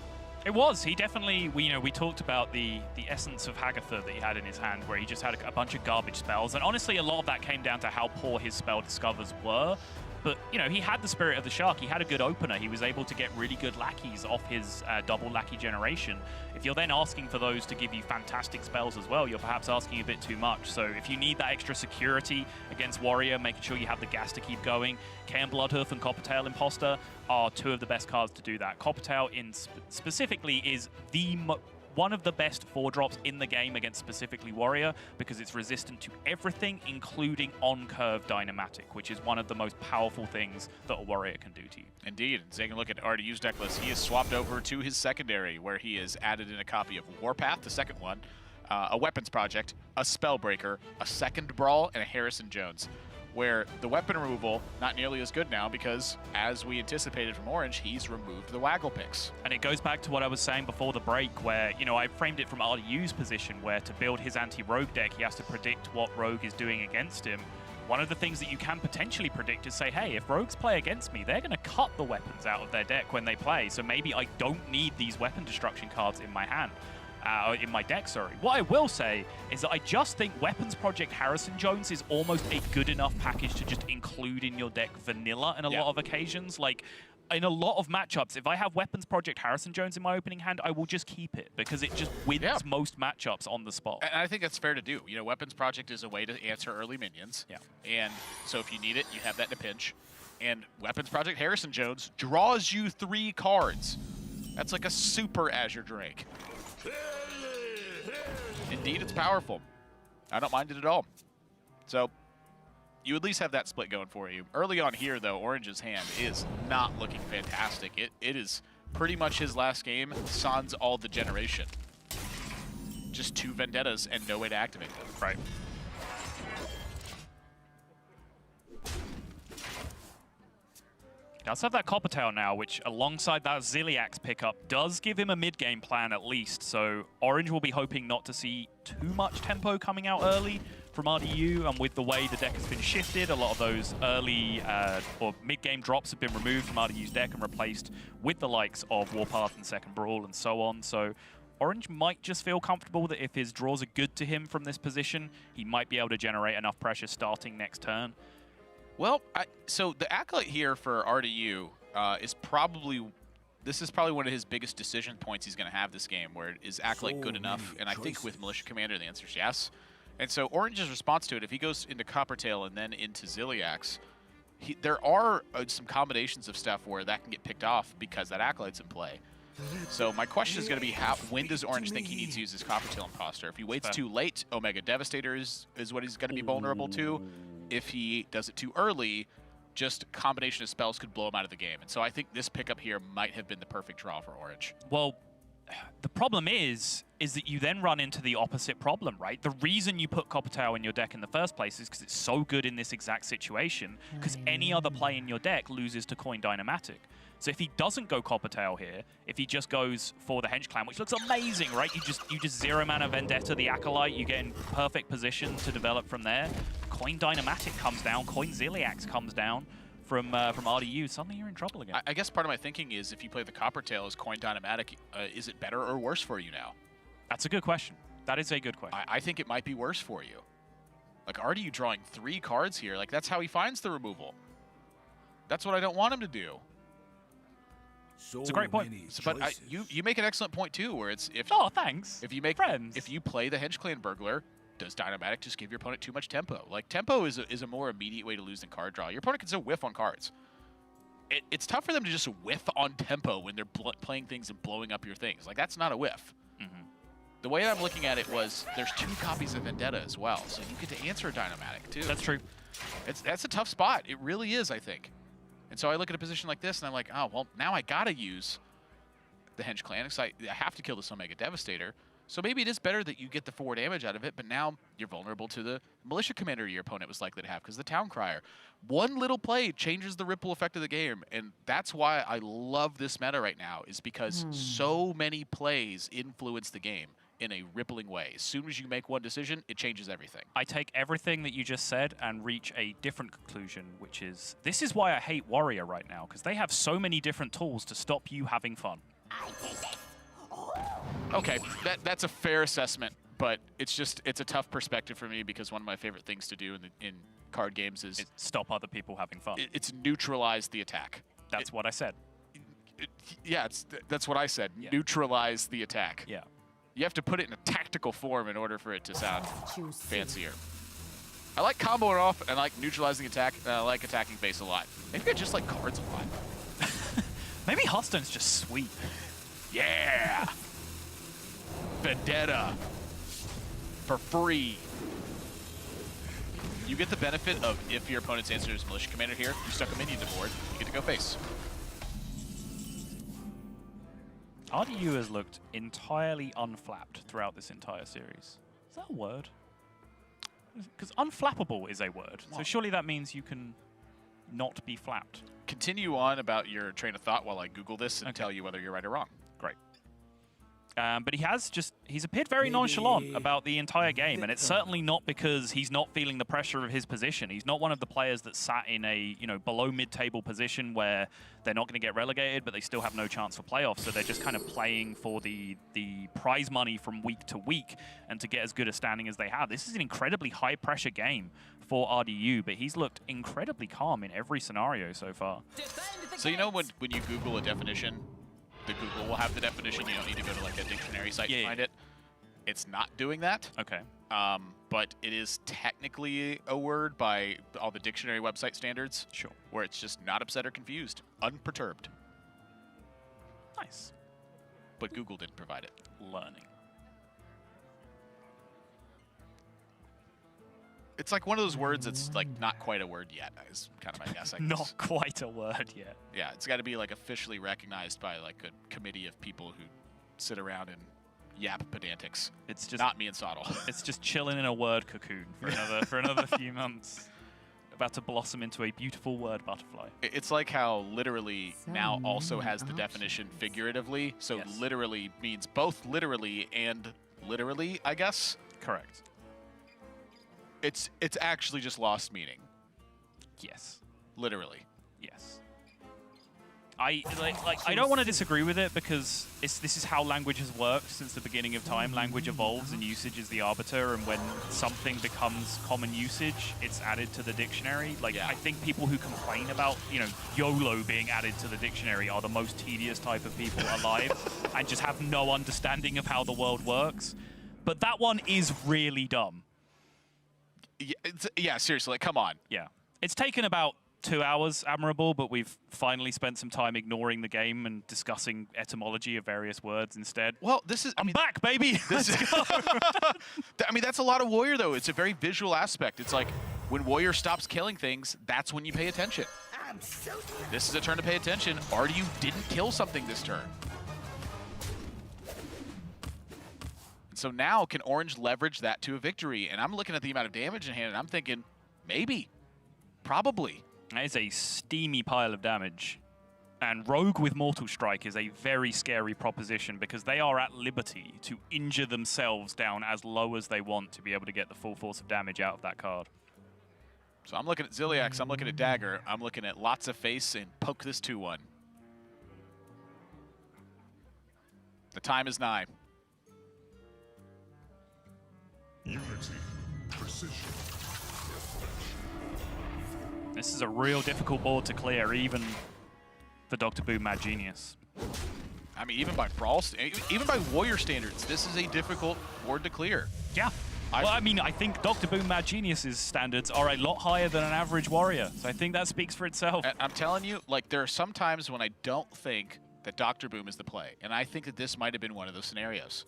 It was. He definitely, we talked about the essence of Hagatha that he had in his hand, where he just had a bunch of garbage spells. And honestly, a lot of that came down to how poor his spell discovers were. But, he had the Spirit of the Shark. He had a good opener. He was able to get really good lackeys off his double lackey generation. If you're then asking for those to give you fantastic spells as well, you're perhaps asking a bit too much. So if you need that extra security against Warrior, making sure you have the gas to keep going, Cairn Bloodhoof and Coppertail Imposter are 2 of the best cards to do that. Coppertail specifically is one of the best 4-drops in the game against specifically Warrior, because it's resistant to everything, including on-curve Dynamatic, which is one of the most powerful things that a Warrior can do to you. Indeed. And taking a look at RDU's deck list, he has swapped over to his secondary, where he has added in a copy of Warpath, the second one, a Weapons Project, a Spellbreaker, a second Brawl, and a Harrison Jones, where the weapon removal, not nearly as good now because, as we anticipated from Orange, he's removed the Waggle picks. And it goes back to what I was saying before the break, where, I framed it from RDU's position, where to build his anti-rogue deck, he has to predict what rogue is doing against him. One of the things that you can potentially predict is say, hey, if rogues play against me, they're going to cut the weapons out of their deck when they play, so maybe I don't need these weapon destruction cards in my hand. In my deck, sorry. What I will say is that I just think Weapons Project Harrison Jones is almost a good enough package to just include in your deck vanilla in a lot of occasions. Like, in a lot of matchups, if I have Weapons Project Harrison Jones in my opening hand, I will just keep it because it just wins most matchups on the spot. And I think that's fair to do. Weapons Project is a way to answer early minions. Yeah. And so if you need it, you have that in a pinch. And Weapons Project Harrison Jones draws you 3 cards. That's like a super Azure Drake. Indeed, it's powerful. I don't mind it at all. So you at least have that split going for you. Early on here, though, Orange's hand is not looking fantastic. It is pretty much his last game, sans all the generation. Just 2 Vendettas and no way to activate them. Right. He does have that Coppertail now, which alongside that Ziliax pickup does give him a mid-game plan at least. So Orange will be hoping not to see too much tempo coming out early from RDU, and with the way the deck has been shifted, a lot of those early or mid-game drops have been removed from RDU's deck and replaced with the likes of Warpath and Second Brawl and so on. So Orange might just feel comfortable that if his draws are good to him from this position, he might be able to generate enough pressure starting next turn. Well, so the Acolyte here for RDU is probably one of his biggest decision points he's going to have this game, where is Acolyte good enough? And I think with Militia Commander, the answer is yes. And so Orange's response to it, if he goes into Coppertail and then into Ziliax, there are some combinations of stuff where that can get picked off because that Acolyte's in play. So my question is going to be, when does Orange think he needs to use his Coppertail Imposter? If he waits too late, Omega Devastator is what he's going to be vulnerable to. If he does it too early, just a combination of spells could blow him out of the game. And so I think this pickup here might have been the perfect draw for Orange. Well, the problem is that you then run into the opposite problem, right? The reason you put Coppertail in your deck in the first place is because it's so good in this exact situation, because any other play in your deck loses to Coin Dynamatic. So if he doesn't go Coppertail here, if he just goes for the Hench Clan, which looks amazing, right? You just 0-mana Vendetta the Acolyte, you get in perfect position to develop from there. Coin Dynamatic comes down, Coin Ziliax comes down from RDU. Suddenly you're in trouble again. I guess part of my thinking is, if you play the Coppertail as Coin Dynamatic, is it better or worse for you now? That's a good question. That is a good question. I think it might be worse for you. Like, RDU drawing 3 cards here, like, that's how he finds the removal. That's what I don't want him to do. It's a great point. But you make an excellent point too, where it's if oh, thanks. If you make friends, if you play the Hench Clan Burglar, does Dynamatic just give your opponent too much tempo? Like, tempo is a more immediate way to lose than card draw. Your opponent can still whiff on cards. It's tough for them to just whiff on tempo when they're playing things and blowing up your things. Like, that's not a whiff. The way I'm looking at it was there's 2 copies of Vendetta as well, so you get to answer a Dynamatic too. That's true. That's a tough spot. It really is, I think. And so I look at a position like this and I'm like, oh, well, now I gotta use the Henge Clan because I have to kill this Omega Devastator. So maybe it is better that you get the 4 damage out of it, but now you're vulnerable to the Militia Commander your opponent was likely to have because the Town Crier. One little play changes the ripple effect of the game, and that's why I love this meta right now, is because so many plays influence the game in a rippling way. As soon as you make one decision, it changes everything. I take everything that you just said and reach a different conclusion, which is, this is why I hate Warrior right now, because they have so many different tools to stop you having fun. Okay, that's a fair assessment, but it's a tough perspective for me because one of my favorite things to do in card games is stop other people having fun. It's neutralize the attack. That's what I said. Yeah, that's what I said. Yeah. Neutralize the attack. Yeah. You have to put it in a tactical form in order for it to sound Choose fancier. I like comboing off, and I like neutralizing attack, and I like attacking base a lot. Maybe I just like cards a lot. Maybe Hearthstone's just sweet. Yeah! Vendetta. For free. You get the benefit of, if your opponent's answer is Militia Commander here, you stuck a minion to board, you get to go face. RDU has looked entirely unflapped throughout this entire series. Is that a word? Because unflappable is a word, so surely that means you can not be flapped. Continue on about your train of thought while I Google this and tell you whether you're right or wrong. Great. But he's appeared very nonchalant about the entire game, and it's certainly not because he's not feeling the pressure of his position. He's not one of the players that sat in a below mid-table position where they're not going to get relegated, but they still have no chance for playoffs. So they're just kind of playing for the prize money from week to week and to get as good a standing as they have. This is an incredibly high-pressure game for RDU, but he's looked incredibly calm in every scenario so far. So you know when you Google a definition, the Google will have the definition. You don't need to go to like a dictionary site to find it. It's not doing that. Okay. But it is technically a word by all the dictionary website standards. Sure. Where it's just not upset or confused. Unperturbed. Nice. But Google didn't provide it. Learning. It's like one of those words that's like not quite a word yet, is kind of my guess, I guess. Not quite a word yet. Yeah, it's got to be like officially recognized by like a committee of people who sit around and yap pedantics. It's just not me and Sottle. It's just chilling in a word cocoon for another few months. About to blossom into a beautiful word butterfly. It's like how literally So now also many has the definition figuratively. So Yes. literally means both literally and literally, I guess. Correct. It's actually just lost meaning. Yes. Literally. Yes. I don't want to disagree with it because this is how language has worked since the beginning of time. Language evolves and usage is the arbiter, and when something becomes common usage, it's added to the dictionary. Like, Yeah. I think people who complain about, YOLO being added to the dictionary are the most tedious type of people alive and just have no understanding of how the world works. But that one is really dumb. Yeah, seriously, like, come on. Yeah. It's taken about 2 hours, Admirable, but we've finally spent some time ignoring the game and discussing etymology of various words instead. Well, this is... I'm back, baby! Let's go! I mean, that's a lot of Warrior, though. It's a very visual aspect. It's like, when Warrior stops killing things, that's when you pay attention. I'm so This is a turn to pay attention. RDU didn't kill something this turn. So now, can Orange leverage that to a victory? And I'm looking at the amount of damage in hand, and I'm thinking, maybe. Probably. That is a steamy pile of damage. And Rogue with Mortal Strike is a very scary proposition because they are at liberty to injure themselves down as low as they want to be able to get the full force of damage out of that card. So I'm looking at Ziliax, I'm looking at Dagger, I'm looking at lots of face and poke this 2-1. The time is nigh. Unity, precision. This is a real difficult board to clear, even for Dr. Boom Mad Genius. I mean, even by Brawl, even by Warrior standards, this is a difficult board to clear. Yeah. Well, I mean, I think Dr. Boom Mad Genius's standards are a lot higher than an average warrior. So I think that speaks for itself. I'm telling you, like, there are some times when I don't think that Dr. Boom is the play. And I think that this might have been one of those scenarios.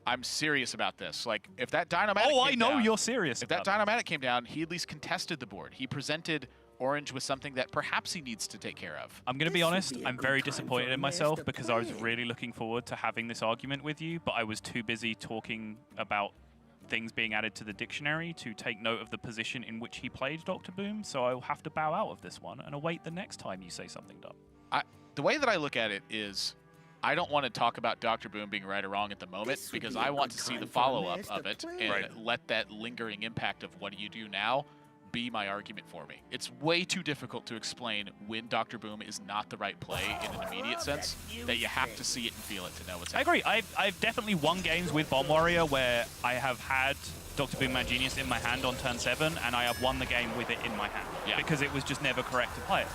I'm serious about this. Like, if that Dynamatic Oh, I came know down, you're serious If that about Dynamatic came down, he at least contested the board. He presented Orange with something that perhaps he needs to take care of. I'm going to be This would honest, be a I'm good very time for disappointed a in myself master because I was plan. really looking forward to having this argument with you, but I was too busy talking about things being added to the dictionary to take note of the position in which he played Dr. Boom, so I'll have to bow out of this one and await the next time you say something dumb. The way that I look at it is, I don't want to talk about Dr. Boom being right or wrong at the moment This would because be a I want good to see the time for a follow-up master of it plan. and Right. let that lingering impact of what do you do now be my argument for me. It's way too difficult to explain when Dr. Boom is not the right play in an immediate sense that you have to see it and feel it to know what's I happening. agree. I've definitely won games with Bomb Warrior where I have had Dr. Boom Mad Genius in my hand on turn 7, and I have won the game with it in my hand Yeah. because it was just never correct to play it.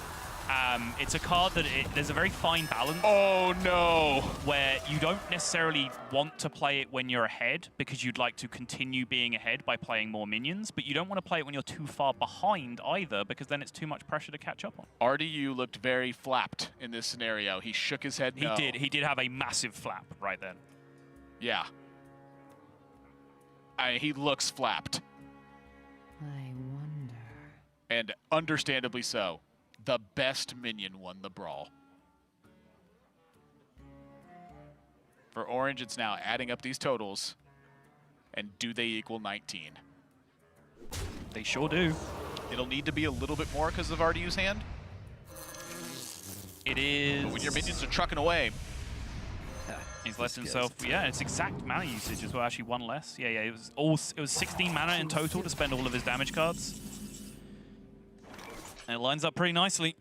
It's a card that there's a very fine balance Oh no! where you don't necessarily want to play it when you're ahead because you'd like to continue being ahead by playing more minions, but you don't want to play it when you're too far behind either because then it's too much pressure to catch up on. RDU looked very flapped in this scenario. He shook his head no. He did have a massive flap right then. Yeah. He looks flapped. I wonder. And understandably so. The best minion won the brawl. For Orange, it's now adding up these totals. And do they equal 19? They sure do. It'll need to be a little bit more because of RDU's hand. It is. But when your minions are trucking away, He's left himself. Yeah, it's exact mana usage as well. Actually, one less. Yeah, yeah. It was 16 mana in total to spend all of his damage cards. And it lines up pretty nicely.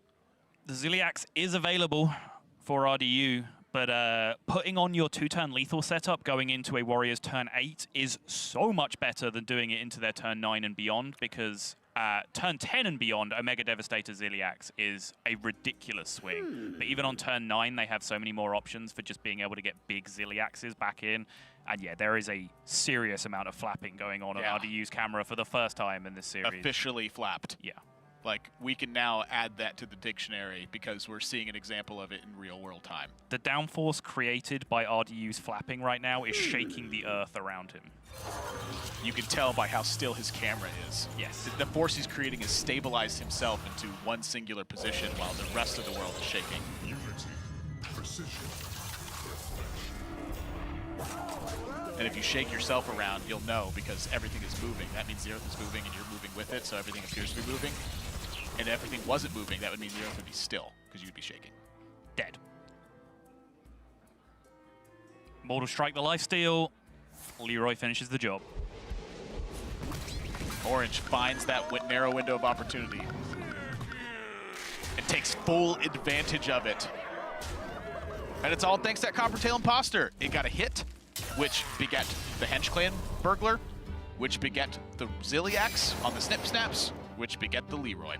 The Ziliax is available for RDU, but putting on your 2-turn lethal setup going into a Warrior's turn 8 is so much better than doing it into their turn 9 and beyond, because turn 10 and beyond, Omega Devastator Ziliax is a ridiculous swing. But even on turn 9, they have so many more options for just being able to get big Ziliaxes back in. And yeah, there is a serious amount of flapping going on Yeah. RDU's camera for the first time in this series. officially flapped. Yeah. Like, we can now add that to the dictionary because we're seeing an example of it in real world time. The downforce created by RDU's flapping right now is shaking the earth around him. You can tell by how still his camera is. Yes. The force he's creating has stabilized himself into one singular position while the rest of the world is shaking. Unity. Precision. And if you shake yourself around, you'll know because everything is moving. That means the earth is moving and you're moving with it, so everything appears to be moving. And if everything wasn't moving, that would mean the earth would be still because you'd be shaking. Dead. Mortal Strike the lifesteal. Leroy finishes the job. Orange finds that narrow window of opportunity and takes full advantage of it. And it's all thanks to that Coppertail Imposter. It got a hit, which beget the Hench Clan Burglar, which beget the Ziliax on the Snip Snaps, which beget the Leroy.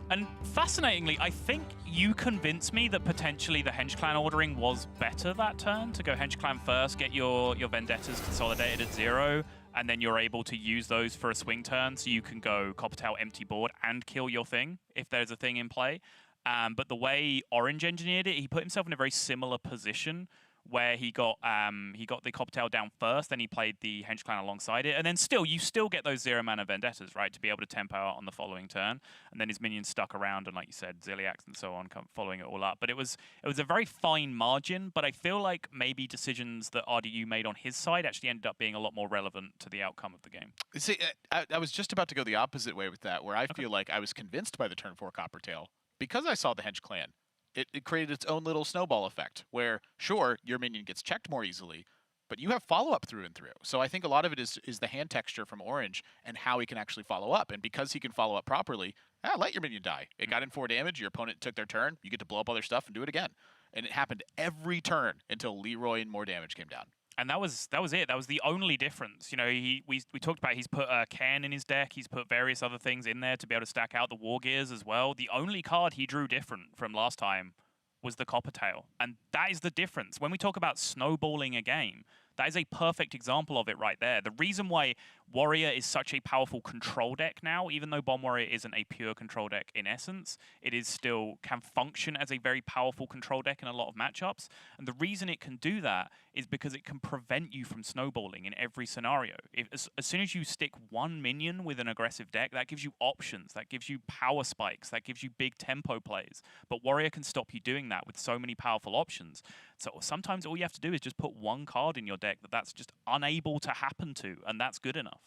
And fascinatingly, I think you convinced me that potentially the Hench Clan ordering was better that turn, to go Hench Clan first, get your Vendettas consolidated at 0, and then you're able to use those for a swing turn, so you can go Coppertail empty board and kill your thing, if there's a thing in play. But the way Orange engineered it, he put himself in a very similar position, where he got the Coppertail down first, then he played the Hench Clan alongside it, and then you still get those 0-mana Vendettas, right, to be able to tempo out on the following turn, and then his minions stuck around, and like you said, Ziliax and so on, following it all up. But it was a very fine margin, but I feel like maybe decisions that RDU made on his side actually ended up being a lot more relevant to the outcome of the game. See, I was just about to go the opposite way with that, where I feel like I was convinced by the turn 4 Coppertail because I saw the Hench Clan. It created its own little snowball effect where, sure, your minion gets checked more easily, but you have follow-up through and through. So I think a lot of it is the hand texture from Orange and how he can actually follow up. And because he can follow up properly, let your minion die. It got in 4 damage, your opponent took their turn, you get to blow up other stuff and do it again. And it happened every turn until Leroy and more damage came down. And that was it. That was the only difference. You know, we talked about he's put Can in his deck. He's put various other things in there to be able to stack out the War Gears as well. The only card he drew different from last time was the Coppertail. And that is the difference. When we talk about snowballing a game, That is a perfect example of it right there. The reason why Warrior is such a powerful control deck now, even though Bomb Warrior isn't a pure control deck in essence, it is still can function as a very powerful control deck in a lot of matchups. And the reason it can do that is because it can prevent you from snowballing in every scenario. As soon as you stick one minion with an aggressive deck, that gives you options, that gives you power spikes, that gives you big tempo plays. But Warrior can stop you doing that with so many powerful options. So sometimes all you have to do is just put one card in your deck that's just unable to happen to, and that's good enough.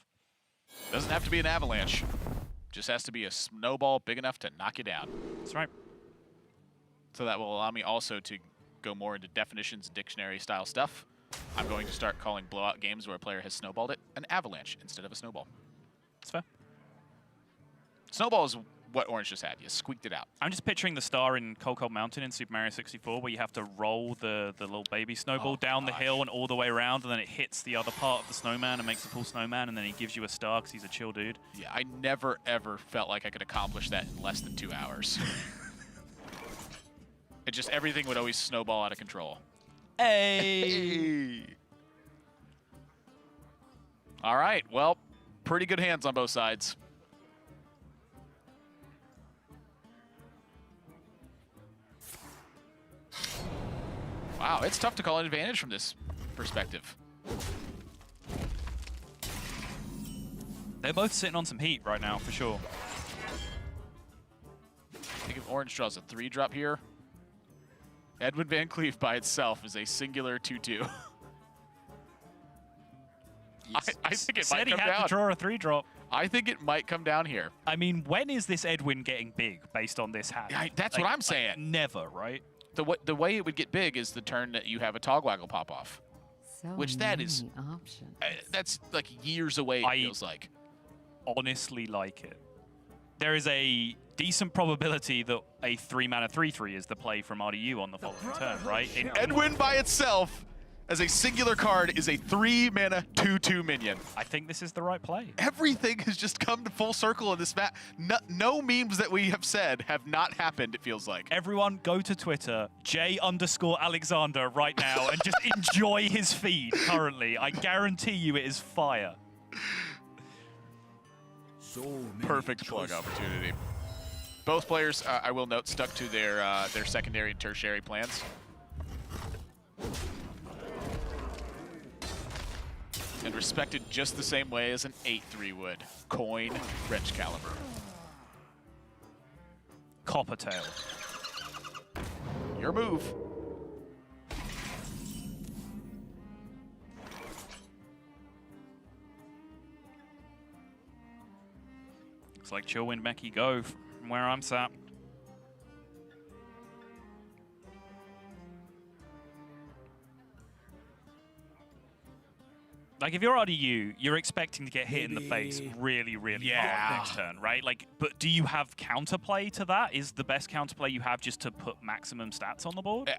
Doesn't have to be an avalanche. Just has to be a snowball big enough to knock you down. That's right. So that will allow me also to go more into definitions, dictionary style stuff. I'm going to start calling blowout games where a player has snowballed it an avalanche instead of a snowball. That's fair. Snowball is what Orange just had. You squeaked it out. I'm just picturing the star in Cold Cold Mountain in Super Mario 64 where you have to roll the little baby snowball down the hill and all the way around, and then it hits the other part of the snowman and makes a full snowman, and then he gives you a star because he's a chill dude. Yeah, I never, ever felt like I could accomplish that in less than 2 hours. It just, everything would always snowball out of control. Hey! All right, well, pretty good hands on both sides. Wow, it's tough to call an advantage from this perspective. They're both sitting on some heat right now, for sure. I think if Orange draws a 3-drop here, Edwin Van Cleef by itself is a singular 2-2. I think it might Said he come had down. to draw a 3-drop. I think it might come down here. I mean, when is this Edwin getting big based on this hand? That's what I'm saying. Never, right? The way it would get big is the turn that you have a Togwaggle pop off. So Which that is- many options. That's like years away, it feels like. Honestly like it. There is a decent probability that a 3-mana 3/3 is the play from RDU on the following turn, right? Edwin by itself as a singular card is a 3-mana 2/2 minion. I think this is the right play. Everything has just come to full circle in this map. No memes that we have said have not happened, it feels like. Everyone go to Twitter, J_Alexander right now, and just enjoy his feed currently. I guarantee you it is fire. So many Perfect plug choices. opportunity. Both players, I will note, stuck to their secondary and tertiary plans. And respected just the same way as an 8-3 would. Coin, wrench caliber. Coppertail. Your move. Looks like Chillwind Meki go from where I'm sat. Like, if you're RDU, you're expecting to get hit in the face really, really hard next turn, right? Like, but do you have counterplay to that? Is the best counterplay you have just to put maximum stats on the board?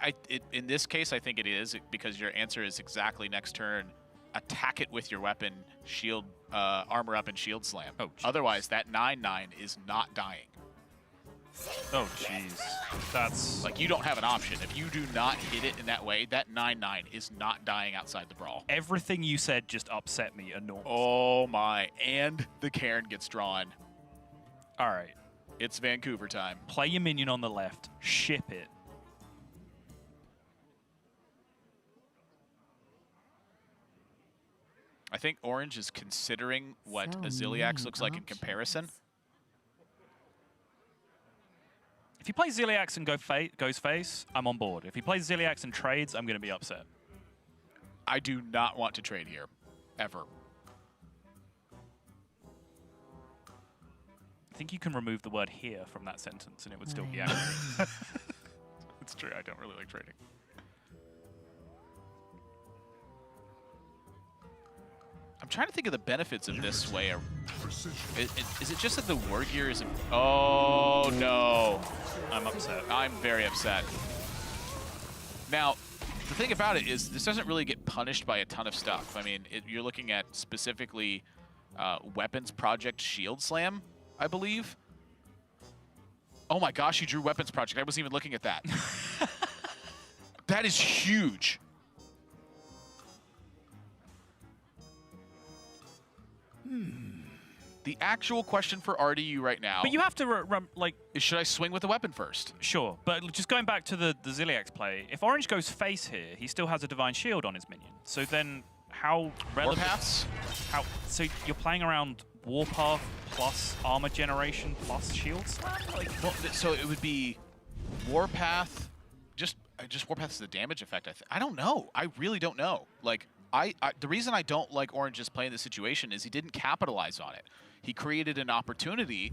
In this case, I think it is, because your answer is exactly next turn. Attack it with your weapon, shield, armor up, and shield slam. Oh, jeez. Otherwise, that 9/9 is not dying. Oh, jeez. That's... Like, you don't have an option. If you do not hit it in that way, that 9/9 is not dying outside the brawl. Everything you said just upset me enormously. Oh my, and the Cairn gets drawn. All right. It's Vancouver time. Play your minion on the left. Ship it. I think Orange is considering what So a Ziliax many looks like in comparison. options. If he plays Ziliax and goes face, I'm on board. If he plays Ziliax and trades, I'm going to be upset. I do not want to trade here, ever. I think you can remove the word here from that sentence and it would still be I accurate. It's true, I don't really like trading. I'm trying to think of the benefits of this way. Precision. Is it just that the war gear is... Oh, no. I'm upset. I'm very upset. Now, the thing about it is this doesn't really get punished by a ton of stuff. I mean, you're looking at specifically Weapons Project Shield Slam, I believe. Oh my gosh, you drew Weapons Project. I wasn't even looking at that. That is huge. The actual question for RDU right now But you have to, like... is, should I swing with the weapon first? Sure, but just going back to the Ziliax play, if Orange goes face here, he still has a Divine Shield on his minion. So then how relevant... Warpaths? So you're playing around Warpath plus armor generation plus shields? Like, Well, so it would be Warpath, just Warpath is the damage effect. I don't know. I really don't know. Like, the reason I don't like Orange's play in this situation is he didn't capitalize on it. He created an opportunity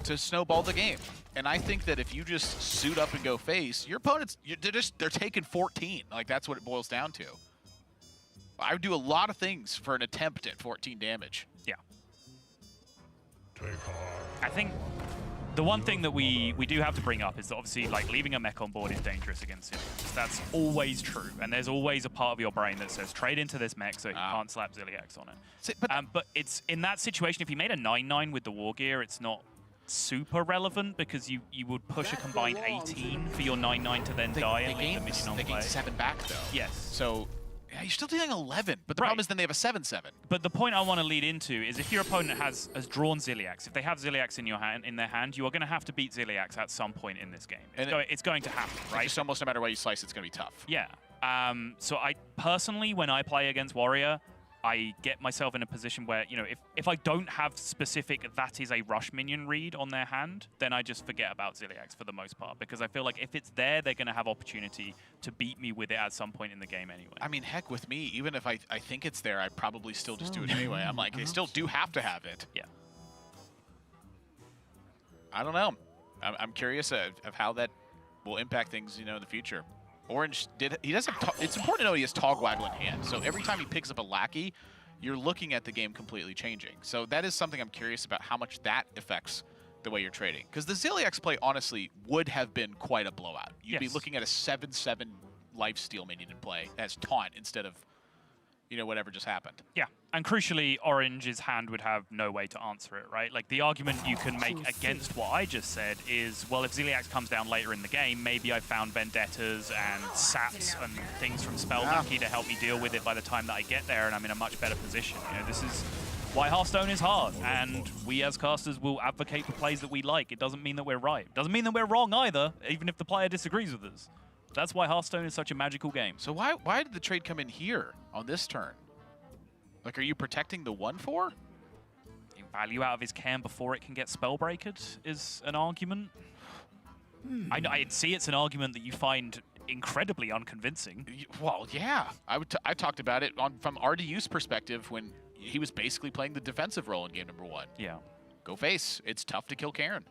to snowball the game. And I think that if you just suit up and go face, your opponents, they're taking 14. Like, that's what it boils down to. I would do a lot of things for an attempt at 14 damage. yeah. Take heart. I think the one thing that we do have to bring up is that obviously, like, leaving a mech on board is dangerous against Ziliax. That's always true. And there's always a part of your brain that says, trade into this mech so you can't slap Ziliax on it. See, But it's in that situation, if you made a 9-9 with the war gear, it's not super relevant because you would push a combined 18 for your 9-9 to then die and leave the minion on they play. gained 7 back, though. Yes. So, yeah, you're still dealing 11. But the Right. problem is then they have a 7-7. But the point I want to lead into is if your opponent has drawn Ziliax, if they have Ziliax in their hand, you are going to have to beat Ziliax at some point in this game. It's going to happen, right? Just almost no matter what you slice, it's going to be tough. Yeah. So I personally, when I play against Warrior, I get myself in a position where, you know, if I don't have specific that is a rush minion read on their hand, then I just forget about Ziliax for the most part, because I feel like if it's there, they're going to have opportunity to beat me with it at some point in the game anyway. I mean, heck, with me, even if I think it's there, I probably still just do it anyway. I'm like, they still do have to have it. Yeah. I don't know. I'm curious of how that will impact things, you know, in the future. Orange he does have it's important to know he has Togwaggle in hand. So every time he picks up a lackey, you're looking at the game completely changing. So that is something I'm curious about, how much that affects the way you're trading. Because the Ziliax play, honestly, would have been quite a blowout. You'd be looking at a 7-7 lifesteal minion in play as taunt instead of, you know, whatever just happened. Yeah, and crucially, Orange's hand would have no way to answer it, right? Like, the argument you can make against what I just said is, well, if Ziliax comes down later in the game, maybe I found Vendettas and Saps and things from Spell Lucky to help me deal with it by the time that I get there, and I'm in a much better position. You know, this is why Hearthstone is hard, and we as casters will advocate for plays that we like. It doesn't mean that we're right. It doesn't mean that we're wrong either, even if the player disagrees with us. That's why Hearthstone is such a magical game. So why did the trade come in here on this turn? Like, are you protecting the 1/4? Value out of his Cairn before it can get Spellbreakered is an argument. I'd see it's an argument that you find incredibly unconvincing. Well, yeah. I talked about it from RDU's perspective when he was basically playing the defensive role in game number 1. Yeah. Go face. It's tough to kill Cairn.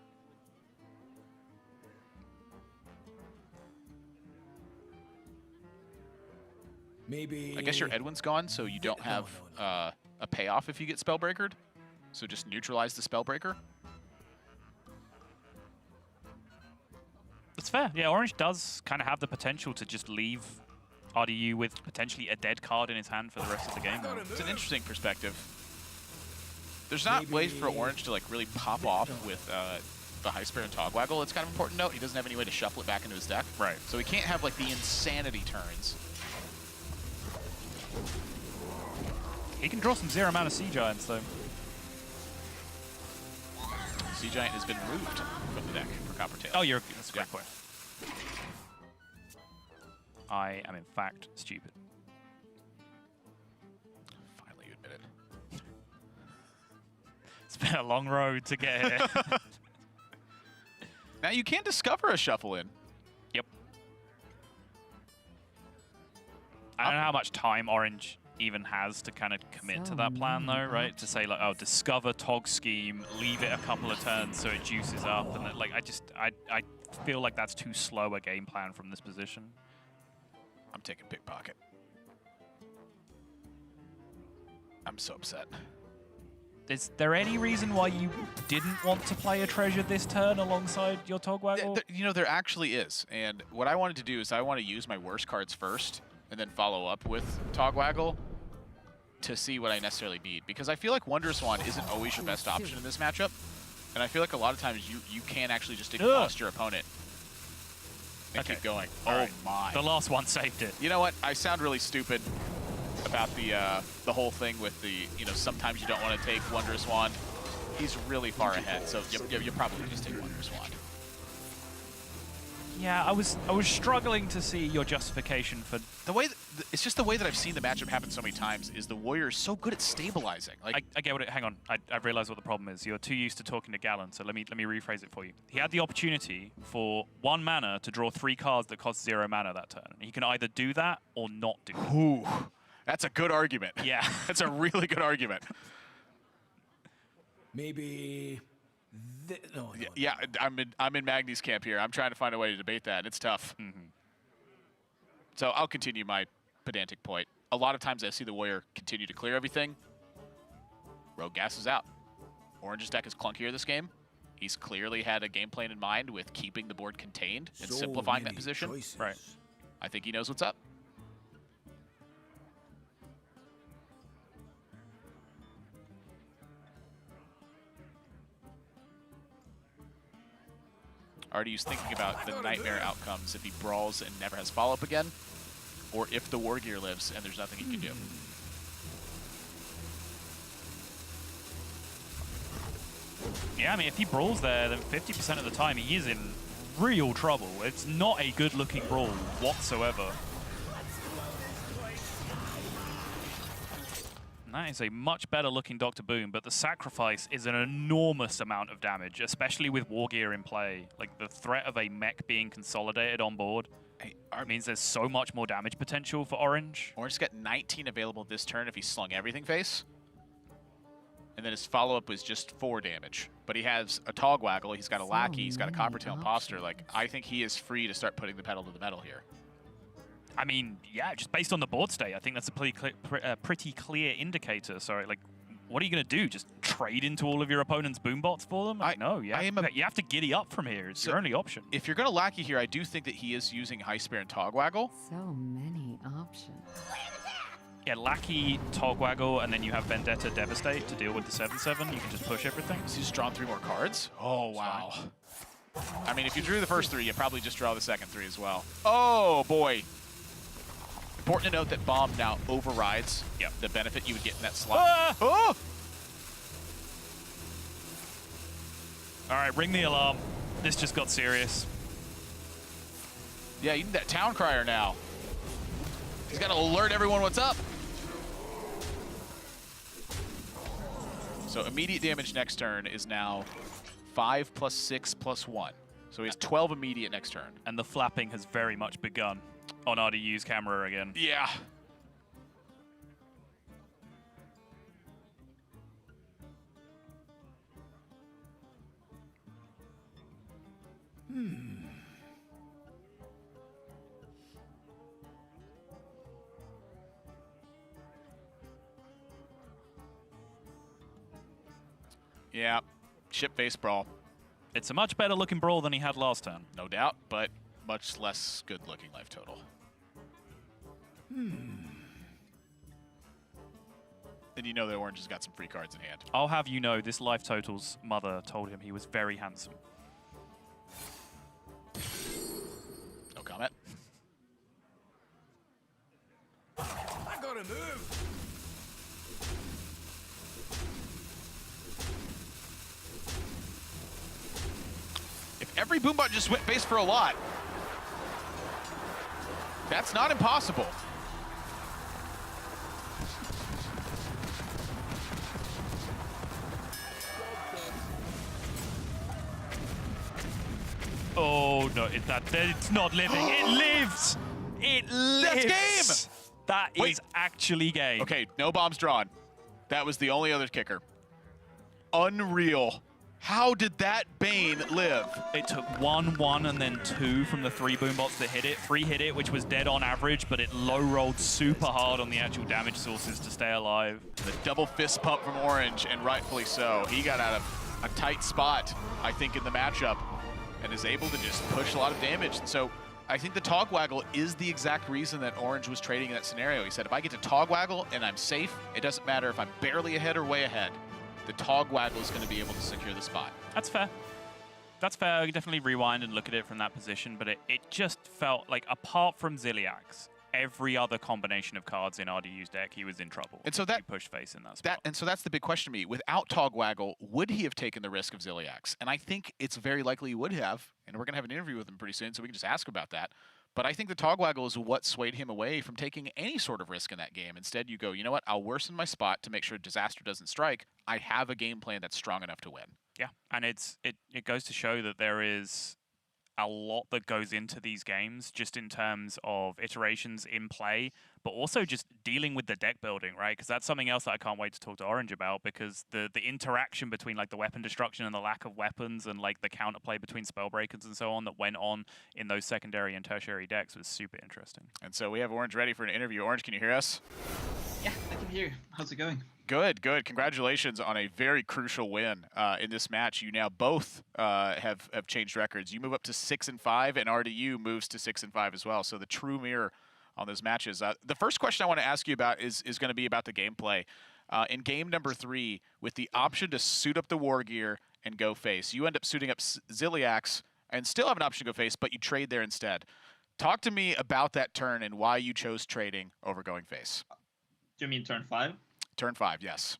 Maybe. I guess your Edwin's gone, so you don't have a payoff if you get Spellbreakered. So just neutralize the Spellbreaker. That's fair. Yeah, Orange does kind of have the potential to just leave RDU with potentially a dead card in his hand for the rest of the game. It's an interesting perspective. There's not ways for Orange to like really pop off with the High Spear and Togwaggle. It's kind of important to note he doesn't have any way to shuffle it back into his deck. Right. So he can't have like the insanity turns. He can draw some 0-mana Sea Giants, though. Sea Giant has been removed from the deck for Coppertail. Oh, that's a great point. I am, in fact, stupid. Finally, you admit it. It's been a long road to get here. Now you can discover a shuffle in. Yep. I don't know how much time Orange even has to kind of commit to that plan, though, right? To say, like, oh, discover Tog Scheme, leave it a couple of turns so it juices up, and then, like, I feel like that's too slow a game plan from this position. I'm taking Pickpocket. I'm so upset. Is there any reason why you didn't want to play a treasure this turn alongside your Togwaggle? You know, there actually is. And what I wanted to do is I want to use my worst cards first and then follow up with Togwaggle to see what I necessarily need. Because I feel like Wondrous Wand isn't always your best option in this matchup. And I feel like a lot of times you can actually just exhaust your opponent and keep going. Oh my. The last one saved it. You know what? I sound really stupid. about the whole thing with the, you know, sometimes you don't want to take Wondrous Wand. He's really far ahead, so you probably just take Wondrous Wand. Yeah, I was struggling to see your justification for The way it's just the way that I've seen the matchup happen so many times is the Warrior is so good at stabilizing. Like I get what it. Hang on, I realize what the problem is. You're too used to talking to Gallon, so let me rephrase it for you. He had the opportunity for 1 mana to draw 3 cards that cost 0 mana that turn. He can either do that or not do that. Ooh, that's a good argument. Yeah, That's a really good argument. Maybe. No, Yeah, I'm in Magni's camp here. I'm trying to find a way to debate that. It's tough. So I'll continue my pedantic point. A lot of times I see the Warrior continue to clear everything. Rogue gasses out. Orange's deck is clunkier this game. He's clearly had a game plan in mind with keeping the board contained and so simplifying that many position. choices. right. I think he knows what's up. RDU's thinking about the nightmare outcomes if he brawls and never has follow-up again, or if the War Gear lives and there's nothing he can do. Yeah, I mean, if he brawls there, then 50% of the time he is in real trouble. It's not a good-looking brawl whatsoever. And that is a much better-looking Dr. Boom, but the sacrifice is an enormous amount of damage, especially with War Gear in play. Like, the threat of a mech being consolidated on board means there's so much more damage potential for Orange. Orange's got 19 available this turn if he slung everything face. And then his follow-up was just 4 damage. But he has a Togwaggle, he's got a Lackey, he's got a Coppertail Imposter. Like, I think he is free to start putting the pedal to the metal here. I mean, yeah, just based on the board state, I think that's a pretty clear indicator. Sorry, like, what are you going to do? Just trade into all of your opponent's boombots for them? No, you have to giddy up from here. It's your only option. If you're going to Lackey here, I do think that he is using High Spear and Togwaggle. So many options. Yeah, Lackey, Togwaggle, and then you have Vendetta Devastate to deal with the 7/7. You can just push everything. He's just drawn 3 more cards? Oh, wow. I mean, if you drew the first 3, you probably just draw the second 3 as well. Oh, boy. Important to note that Bomb now overrides the benefit you would get in that slot. Ah! Oh! All right, ring the alarm. This just got serious. Yeah, you need that Town Crier now. He's got to alert everyone what's up. So immediate damage next turn is now 5 + 6 + 1. So he has 12 immediate next turn. And the flapping has very much begun on RDU's camera again. Yeah. Yeah, ship-face brawl. It's a much better looking brawl than he had last turn. No doubt, but much less good-looking life total. And you know that Orange has got some free cards in hand. I'll have you know, this life total's mother told him he was very handsome. No comment. I gotta move. If every Boombot just went base for a lot, that's not impossible. Oh no, it's not living. It lives. It lives. That's game. That Wait. is actually game. Okay, no bombs drawn. That was the only other kicker. Unreal. How did that Bane live? It took 1/1 and then 2 from the 3 boombots that hit it. 3 hit it, which was dead on average, but it low rolled super hard on the actual damage sources to stay alive. The double fist pump from Orange, and rightfully so. He got out of a tight spot, I think, in the matchup, and is able to just push a lot of damage. And so I think the Togwaggle is the exact reason that Orange was trading in that scenario. He said, if I get to Togwaggle and I'm safe, it doesn't matter if I'm barely ahead or way ahead. The Togwaggle is going to be able to secure the spot. That's fair. That's fair. You definitely rewind and look at it from that position, but it just felt like, apart from Ziliax, every other combination of cards in RDU's deck, he was in trouble. And so if that he pushed face in that spot. So that's the big question to me. Without Togwaggle, would he have taken the risk of Ziliax? And I think it's very likely he would have. And we're gonna have an interview with him pretty soon, so we can just ask about that. But I think the Togwaggle is what swayed him away from taking any sort of risk in that game. Instead, you go, you know what? I'll worsen my spot to make sure disaster doesn't strike. I have a game plan that's strong enough to win. Yeah, and it goes to show that there is a lot that goes into these games, just in terms of iterations in play, but also just dealing with the deck building, right? Because that's something else that I can't wait to talk to Orange about, because the interaction between like the weapon destruction and the lack of weapons and like the counterplay between spellbreakers and so on that went on in those secondary and tertiary decks was super interesting. And so we have Orange ready for an interview. Orange, can you hear us? Yeah, I can hear you. How's it going? Good, good. Congratulations on a very crucial win in this match. You now both have changed records. You move up to 6-5, and RDU moves to 6-5 as well. So the true mirror on those matches. The first question I want to ask you about is going to be about the gameplay. In game number 3, with the option to suit up the war gear and go face, you end up suiting up Ziliax and still have an option to go face, but you trade there instead. Talk to me about that turn and why you chose trading over going face. Do you mean turn 5? Turn 5, yes.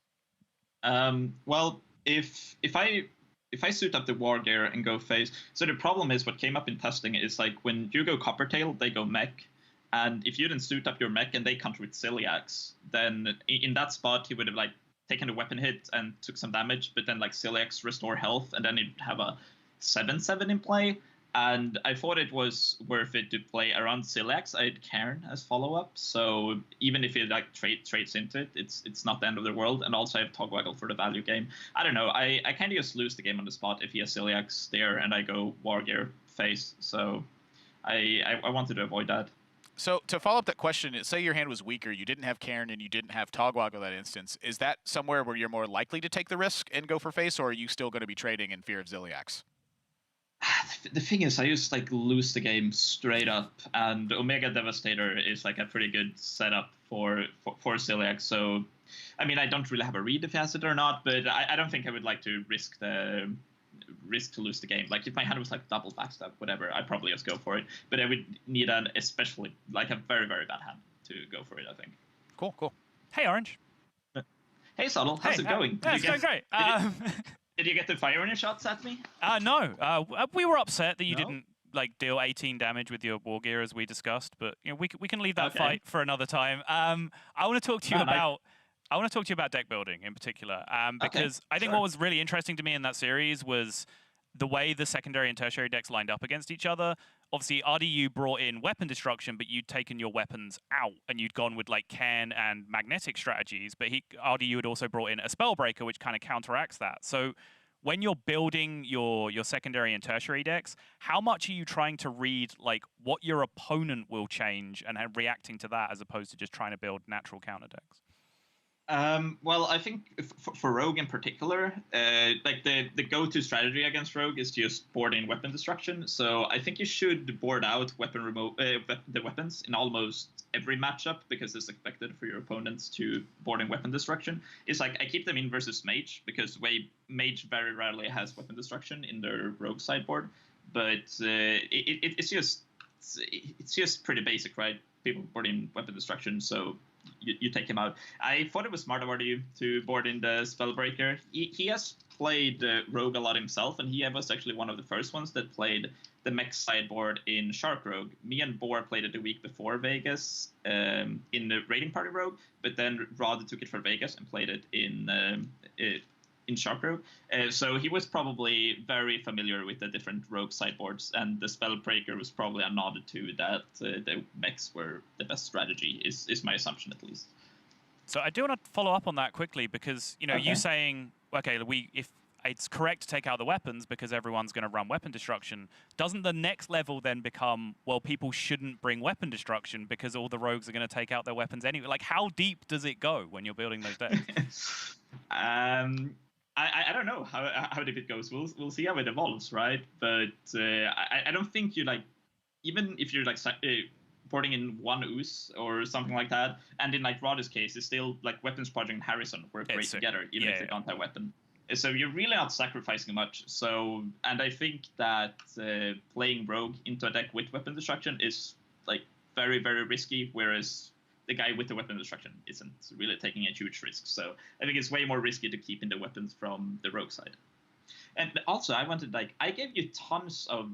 Well, if I suit up the war gear and go face, so the problem is what came up in testing is like when you go Coppertail, they go mech, and if you didn't suit up your mech and they counter with Ciliax, then in that spot he would have like taken a weapon hit and took some damage, but then like Ciliax restore health, and then he'd have a 7/7 in play. And I thought it was worth it to play around Ciliax. I had Cairn as follow-up, so even if it like trades into it, it's not the end of the world. And also I have Togwaggle for the value game. I don't know. I kind of just lose the game on the spot if he has Ciliax there and I go Wargear face. So I wanted to avoid that. So to follow up that question, say your hand was weaker, you didn't have Cairn and you didn't have Togwaggle that instance. Is that somewhere where you're more likely to take the risk and go for face, or are you still going to be trading in fear of Ziliax? The thing is, I just like lose the game straight up, and Omega Devastator is like a pretty good setup for Ciliax. So, I mean, I don't really have a read if he has it or not, but I don't think I would like to risk to lose the game. Like if my hand was like double backstab, whatever, I'd probably just go for it. But I would need an especially like a very very bad hand to go for it, I think. Cool, cool. Hey, Orange. Hey, Subtle, how's it going? Yeah, it's going great. Did you get to fire any shots at me? No. We were upset that you No? didn't like deal 18 damage with your war gear as we discussed, but you know we can leave that fight for another time. I want to talk to you about deck building in particular, because I think what was really interesting to me in that series was the way the secondary and tertiary decks lined up against each other. Obviously, RDU brought in weapon destruction, but you'd taken your weapons out and you'd gone with like Cairn and magnetic strategies. But RDU had also brought in a Spellbreaker, which kind of counteracts that. So when you're building your secondary and tertiary decks, how much are you trying to read like what your opponent will change and reacting to that, as opposed to just trying to build natural counter decks? Well, I think for Rogue in particular, like the go-to strategy against Rogue is just board in weapon destruction. So I think you should board out the weapons in almost every matchup, because it's expected for your opponents to board in weapon destruction. It's like I keep them in versus Mage, because Mage very rarely has weapon destruction in their Rogue sideboard. But it's just pretty basic, right? People board in weapon destruction, so you take him out. I thought it was smart of you to board in the Spellbreaker. He has played Rogue a lot himself, and he was actually one of the first ones that played the mech sideboard in Shark Rogue. Me and Boar played it the week before Vegas in the Raiding Party Rogue, but then Rod took it for Vegas and played it in Shark Rogue. So he was probably very familiar with the different Rogue sideboards, and the Spellbreaker was probably a nod to that the mechs were the best strategy, is my assumption at least. So I do want to follow up on that quickly, because you know you saying if it's correct to take out the weapons because everyone's going to run weapon destruction, doesn't the next level then become, well, people shouldn't bring weapon destruction because all the rogues are going to take out their weapons anyway? Like, how deep does it go when you're building those decks? I don't know how deep it goes. We'll see how it evolves, right? But I don't think you like, even if you're like boarding in one ooze or something like that, and in like Rod's case, it's still like Weapons Project and Harrison work great together, even if they don't have weapon. So you're really not sacrificing much. So, and I think that playing Rogue into a deck with weapon destruction is like very, very risky, whereas the guy with the weapon destruction isn't really taking a huge risk. So I think it's way more risky to keep in the weapons from the rogue side. And also, I gave you tons of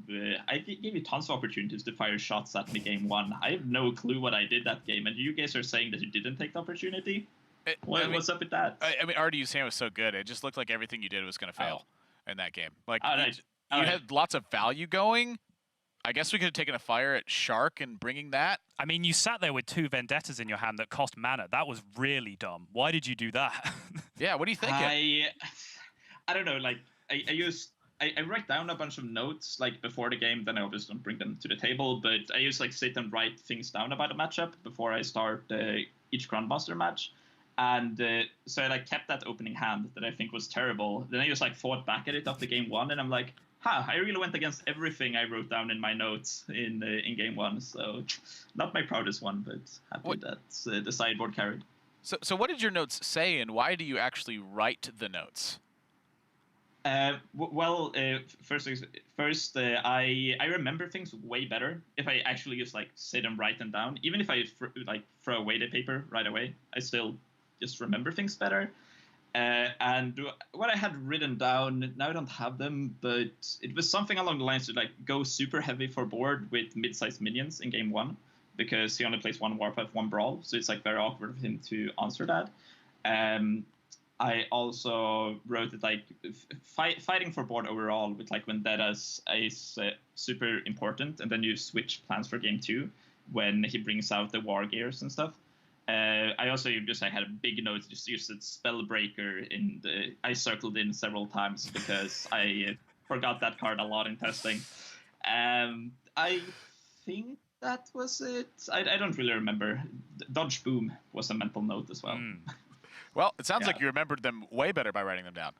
opportunities to fire shots at me game one. I have no clue what I did that game, and you guys are saying that you didn't take the opportunity. What's up with that? I mean, RDU's hand was so good. It just looked like everything you did was going to fail in that game. Like, you had lots of value going. I guess we could have taken a fire at Shark and bringing that. I mean, you sat there with 2 Vendettas in your hand that cost mana. That was really dumb. Why did you do that? Yeah, what are you thinking? I don't know. Like, I write down a bunch of notes like before the game. Then I obviously don't bring them to the table. But I just like sit and write things down about a matchup before I start each Grandmaster match. And so I like kept that opening hand that I think was terrible. Then I just like fought back at it after game one, and I'm like, I really went against everything I wrote down in my notes in game one. So not my proudest one, but happy that the sideboard carried. So what did your notes say, and why do you actually write the notes? First, I remember things way better if I actually just like sit and write them down. Even if I throw away the paper right away, I still just remember things better. And what I had written down, now I don't have them, but it was something along the lines to like go super heavy for board with mid-sized minions in game one, because he only plays 1 Warpath, 1 Brawl, so it's like very awkward for him to answer that. I also wrote it like fighting for board overall with like Vendettas is super important, and then you switch plans for game 2 when he brings out the war gears and stuff. I also I had a big note, just used Spellbreaker I circled in several times because I forgot that card a lot in testing. I think that was it. I don't really remember. Dodge Boom was a mental note as well. Well, it sounds like you remembered them way better by writing them down.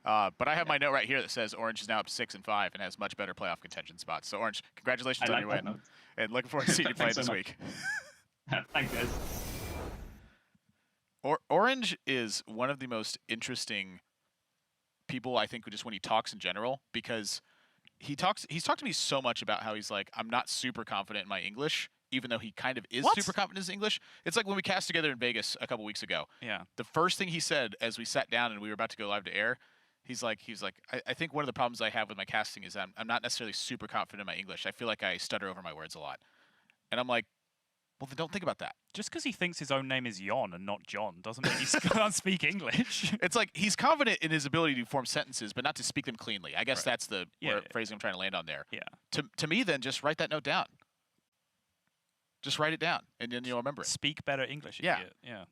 But I have my note right here that says Orange is now up 6-5 and has much better playoff contention spots. So Orange, congratulations on your win. Note. And looking forward to seeing you play this week. Thanks, guys. Orange is one of the most interesting people, I think, just when he talks in general, because he's talked to me so much about how he's like, I'm not super confident in my English, even though he kind of is super confident in his English. It's like when we cast together in Vegas a couple weeks ago. Yeah. The first thing he said as we sat down and we were about to go live to air, he's like, I think one of the problems I have with my casting is I'm not necessarily super confident in my English. I feel like I stutter over my words a lot. And I'm like, well, then don't think about that. Just because he thinks his own name is Jon and not John doesn't mean he can't speak English. It's like he's confident in his ability to form sentences, but not to speak them cleanly. I guess that's the phrasing I'm trying to land on there. Yeah. To me, then, just write that note down. Just write it down, and then you'll remember it. Speak better English. Yeah. Yeah.